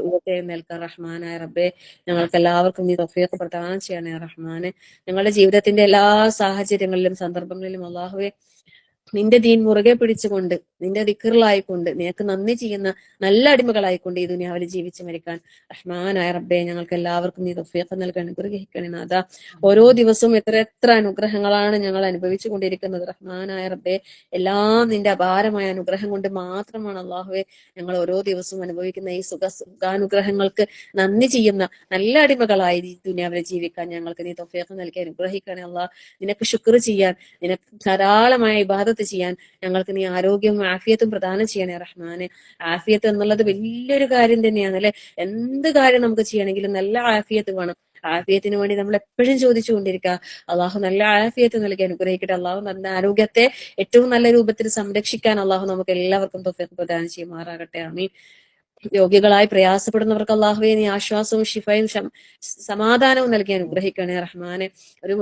ഉയർത്തെഴുന്നേൽക്കാൻ റഹ്മാനായ റബ്ബെ ഞങ്ങൾക്ക് എല്ലാവർക്കും നീ തൗഫീഖ് പ്രദാനം ചെയ്യണേ റഹ്മാനെ. ഞങ്ങളുടെ ജീവിതത്തിന്റെ എല്ലാ സാഹചര്യങ്ങളിലും സന്ദർഭങ്ങളിലും അള്ളാഹുവെ നിന്റെ ദീൻ മുറുകെ പിടിച്ചുകൊണ്ട് നിന്റെ ദിക്റിലായിക്കൊണ്ട് നിനക്ക് നന്ദി ചെയ്യുന്ന നല്ല അടിമകളായിക്കൊണ്ട് ഈ ദുനിയാവിൽ ജീവിച്ച് മരിക്കാൻ റഹ്മാനായ റബ്ബെ ഞങ്ങൾക്ക് എല്ലാവർക്കും നീ തൗഫീഖ് നൽകാൻ അനുഗ്രഹിക്കണേ നാഥ. ഓരോ ദിവസവും എത്ര അനുഗ്രഹങ്ങളാണ് ഞങ്ങൾ അനുഭവിച്ചു കൊണ്ടിരിക്കുന്നത് റഹ്മാനായ റബ്ബെ. എല്ലാം നിന്റെ അപാരമായ അനുഗ്രഹം കൊണ്ട് മാത്രമാണ് അള്ളാഹുവെ ഞങ്ങൾ ഓരോ ദിവസവും അനുഭവിക്കുന്ന ഈ സുഖാനുഗ്രഹങ്ങൾക്ക് നന്ദി ചെയ്യുന്ന നല്ല അടിമകളായി ഈ ദുനിയാവിൽ ജീവിക്കാൻ ഞങ്ങൾക്ക് നീ തൗഫീഖ് നൽകി അനുഗ്രഹിക്കണേ അള്ളാഹ്. നിനക്ക് ശുക്ർ ചെയ്യാൻ നിനക്ക് ധാരാളമായ ഇബാദത്ത് ചെയ്യാൻ ഞങ്ങൾക്ക് നീ ആരോഗ്യവും ആഫിയത്തും പ്രദാനം ചെയ്യണേ റഹ്മാനെ. ആഫിയത്ത് എന്നുള്ളത് വലിയൊരു കാര്യം തന്നെയാണ് അല്ലെ. എന്ത് കാര്യം നമുക്ക് ചെയ്യണമെങ്കിലും നല്ല ആഫിയത്ത് വേണം. ആഫിയത്തിന് വേണ്ടി നമ്മൾ എപ്പോഴും ചോദിച്ചുകൊണ്ടിരിക്കുക. അള്ളാഹു നല്ല ആഫിയത്ത് നൽകി അനുഗ്രഹിക്കട്ടെ. അള്ളാഹു നല്ല ആരോഗ്യത്തെ ഏറ്റവും നല്ല രൂപത്തിൽ സംരക്ഷിക്കാൻ അള്ളാഹു നമുക്ക് എല്ലാവർക്കും തൗഫീഖ് പ്രദാനം ചെയ്യുമാറാകട്ടെ. ആമീൻ. രോഗികളായി പ്രയാസപ്പെടുന്നവർക്ക് അള്ളാഹുവെ നീ ആശ്വാസവും ശിഫയും സമാധാനവും നൽകി അനുഗ്രഹിക്കണേ റഹ്മാനെ. ഒരു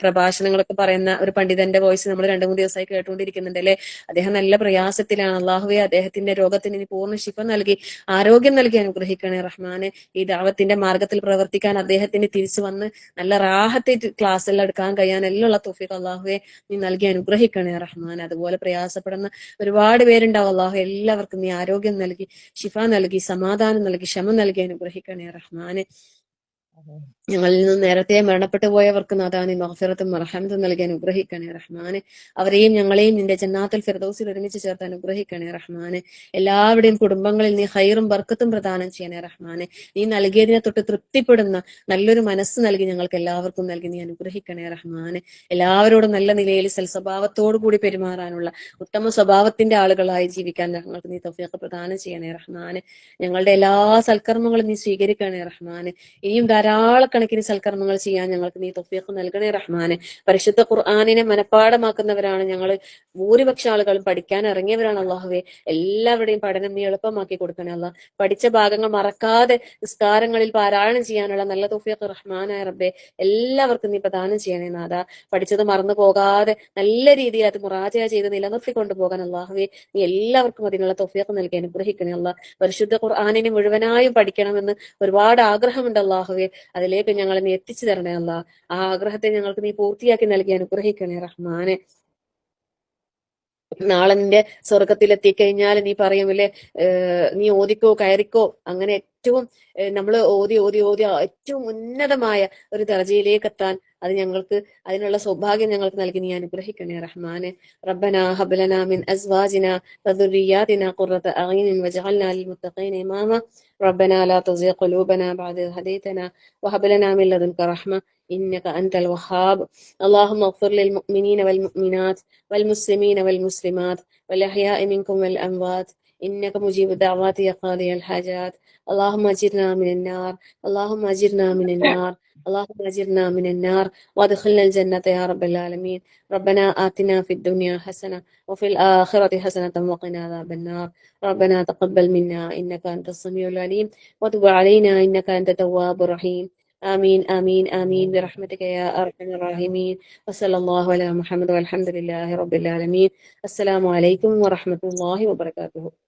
പ്രഭാഷണങ്ങളൊക്കെ പറയുന്ന ഒരു പണ്ഡിതന്റെ വോയിസ് നമ്മൾ 2-3 ദിവസമായി കേട്ടുകൊണ്ടിരിക്കുന്നുണ്ട് അല്ലെ. അദ്ദേഹം നല്ല പ്രയാസത്തിലാണ്. അള്ളാഹുവെ അദ്ദേഹത്തിന്റെ രോഗത്തിന് ഇനി പൂർണ്ണ ശിഫ നൽകി ആരോഗ്യം നൽകി അനുഗ്രഹിക്കണേ റഹ്മാനെ. ഈ ദഅവത്തിന്റെ മാർഗത്തിൽ പ്രവർത്തിക്കാൻ അദ്ദേഹത്തിന് തിരിച്ചു വന്ന് നല്ല റാഹത്തെ ക്ലാസ്സെല്ലാം എടുക്കാൻ കഴിയാൻ എല്ലാം തൗഫീഖ് അള്ളാഹുവെ നീ നൽകി അനുഗ്രഹിക്കണേ റഹ്മാനെ. അതുപോലെ പ്രയാസപ്പെടുന്ന ഒരുപാട് പേരുണ്ടാവും. അള്ളാഹു എല്ലാവർക്കും നീ ആരോഗ്യം നൽകി ശിഫ നൽകി സമാധാനം നൽകി ക്ഷമ നൽകി അനുഗ്രഹിക്കണേ റഹ്മാനെ. ഞങ്ങളിൽ നിന്ന് നേരത്തെ മരണപ്പെട്ടു പോയവർക്ക് നാഥാ നീ മഗ്ഫിറത്തും മർഹമത്തും നൽകി അനുഗ്രഹിക്കണേ റഹ്മാനെ. അവരെയും ഞങ്ങളെയും നിന്റെ ജന്നാത്തുൽ ഫിർദൗസിൽ ഒരുമിച്ച് ചേർത്ത് അനുഗ്രഹിക്കണേ റഹ്മാനെ. എല്ലാവരുടെയും കുടുംബങ്ങളിൽ നീ ഖൈറും ബർക്കത്തും പ്രദാനം ചെയ്യണേ റഹ്മാനെ. നീ നൽകിയതിനെ തൊട്ട് തൃപ്തിപ്പെടുന്ന നല്ലൊരു മനസ്സ് നൽകി ഞങ്ങൾക്ക് എല്ലാവർക്കും നൽകി നീ അനുഗ്രഹിക്കണേ റഹ്മാനെ. എല്ലാവരോടും നല്ല നിലയിൽ സൽസ്വഭാവത്തോടു കൂടി പെരുമാറാനുള്ള ഉത്തമ സ്വഭാവത്തിന്റെ ആളുകളായി ജീവിക്കാൻ ഞങ്ങൾക്ക് നീ തൗഫീഖ് പ്രദാനം ചെയ്യണേ റഹ്മാനെ. ഞങ്ങളുടെ എല്ലാ സൽക്കർമ്മങ്ങളും നീ സ്വീകരിക്കണേ റഹ്മാനെ. ഇനിയും ധാരാളക്കണക്കിന് സൽക്കർമ്മങ്ങൾ ചെയ്യാൻ ഞങ്ങൾക്ക് നീ തൗഫീഖ് നൽകണേ റഹ്മാനെ. പരിശുദ്ധ ഖുർആനിനെ മനഃപ്പാടമാക്കുന്നവരാണ് ഞങ്ങൾ. ഭൂരിപക്ഷ ആളുകളും പഠിക്കാൻ ഇറങ്ങിയവരാണ് അള്ളാഹുവെ. എല്ലാവരുടെയും പഠനം നീ എളുപ്പമാക്കി കൊടുക്കണേ അള്ളാഹ്. പഠിച്ച ഭാഗങ്ങൾ മറക്കാതെ നിസ്കാരങ്ങളിൽ പാരായണം ചെയ്യാനുള്ള നല്ല തൗഫീഖ് റഹ്മാനായ റബ്ബെ എല്ലാവർക്കും നീ പ്രദാനം ചെയ്യണേ നാഥ. പഠിച്ചത് മറന്നു പോകാതെ നല്ല രീതിയിൽ അത് മുറാജഅ ചെയ്ത് നിലനിർത്തിക്കൊണ്ടു പോകാൻ അള്ളാഹുവെ നീ എല്ലാവർക്കും അതിനുള്ള തൗഫീഖ് നൽകി അനുഗ്രഹിക്കണേ അള്ളാഹ്. പരിശുദ്ധ ഖുർആനിനെ മുഴുവനായും പഠിക്കണമെന്ന് ഒരുപാട് ആഗ്രഹമുണ്ട് അള്ളാഹുവെ. അതിലേക്ക് ഞങ്ങളെ നീ എത്തിച്ചു തരണേ അള്ളാഹ്. ആ ആഗ്രഹത്തെ ഞങ്ങൾക്ക് നീ പൂർത്തിയാക്കി നൽകി അനുഗ്രഹിക്കണേ റഹ്മാനെ. നാളെ നിന്റെ സ്വർഗത്തിൽ എത്തിക്കഴിഞ്ഞാൽ നീ പറയുമല്ലേ, നീ ഓതിക്കോ കയറിക്കോ. അങ്ങനെ ഏറ്റവും നമ്മൾ ഓതി ഏറ്റവും ഉന്നതമായ ഒരു ദർജയിലേക്ക് എത്താൻ അത് ഞങ്ങൾക്ക് അതിനുള്ള സൗഭാഗ്യം ഞങ്ങൾക്ക് നൽകി നീ അനുഗ്രഹിക്കണേ റഹ്മാനെ. റബ്ബനാ ഹബ് ലനാ മിൻ അസ്വാജിനാ വദുർരിയാതിനാ ഖുർറത അഅ്യുനിൻ വജഅൽനാ ലിൽമുത്തഖീന ഇമാമ. റബ്ബനാ ലാ തുസിഗ് ഖുലൂബനാ ബഅദ ഇദ് ഹദൈതനാ വഹബ് ലനാ മിൻ ലദുൻക റഹ്മ ഇന്നക അൻതൽ വഹാബ്. اللهم اغفر للمؤمنين والمؤمنات والمسلمين والمسلمات والأحياء منكم والأموات إنك مجيب الدعوات يا قاضي الحاجات. اللهم أجرنا من النار، اللهم أجرنا من النار، اللهم أجرنا من النار وادخلنا الجنة يا رب العالمين. ربنا آتنا في الدنيا حسنة وفي الآخرة حسنة وقنا عذاب النار. ربنا تقبل منا إنك أنت السميع العليم وتب علينا إنك أنت التواب الرحيم. آمين آمين آمين برحمتك يا أرحم الراحمين. وصلى الله على محمد والحمد لله رب العالمين. السلام عليكم ورحمة الله وبركاته.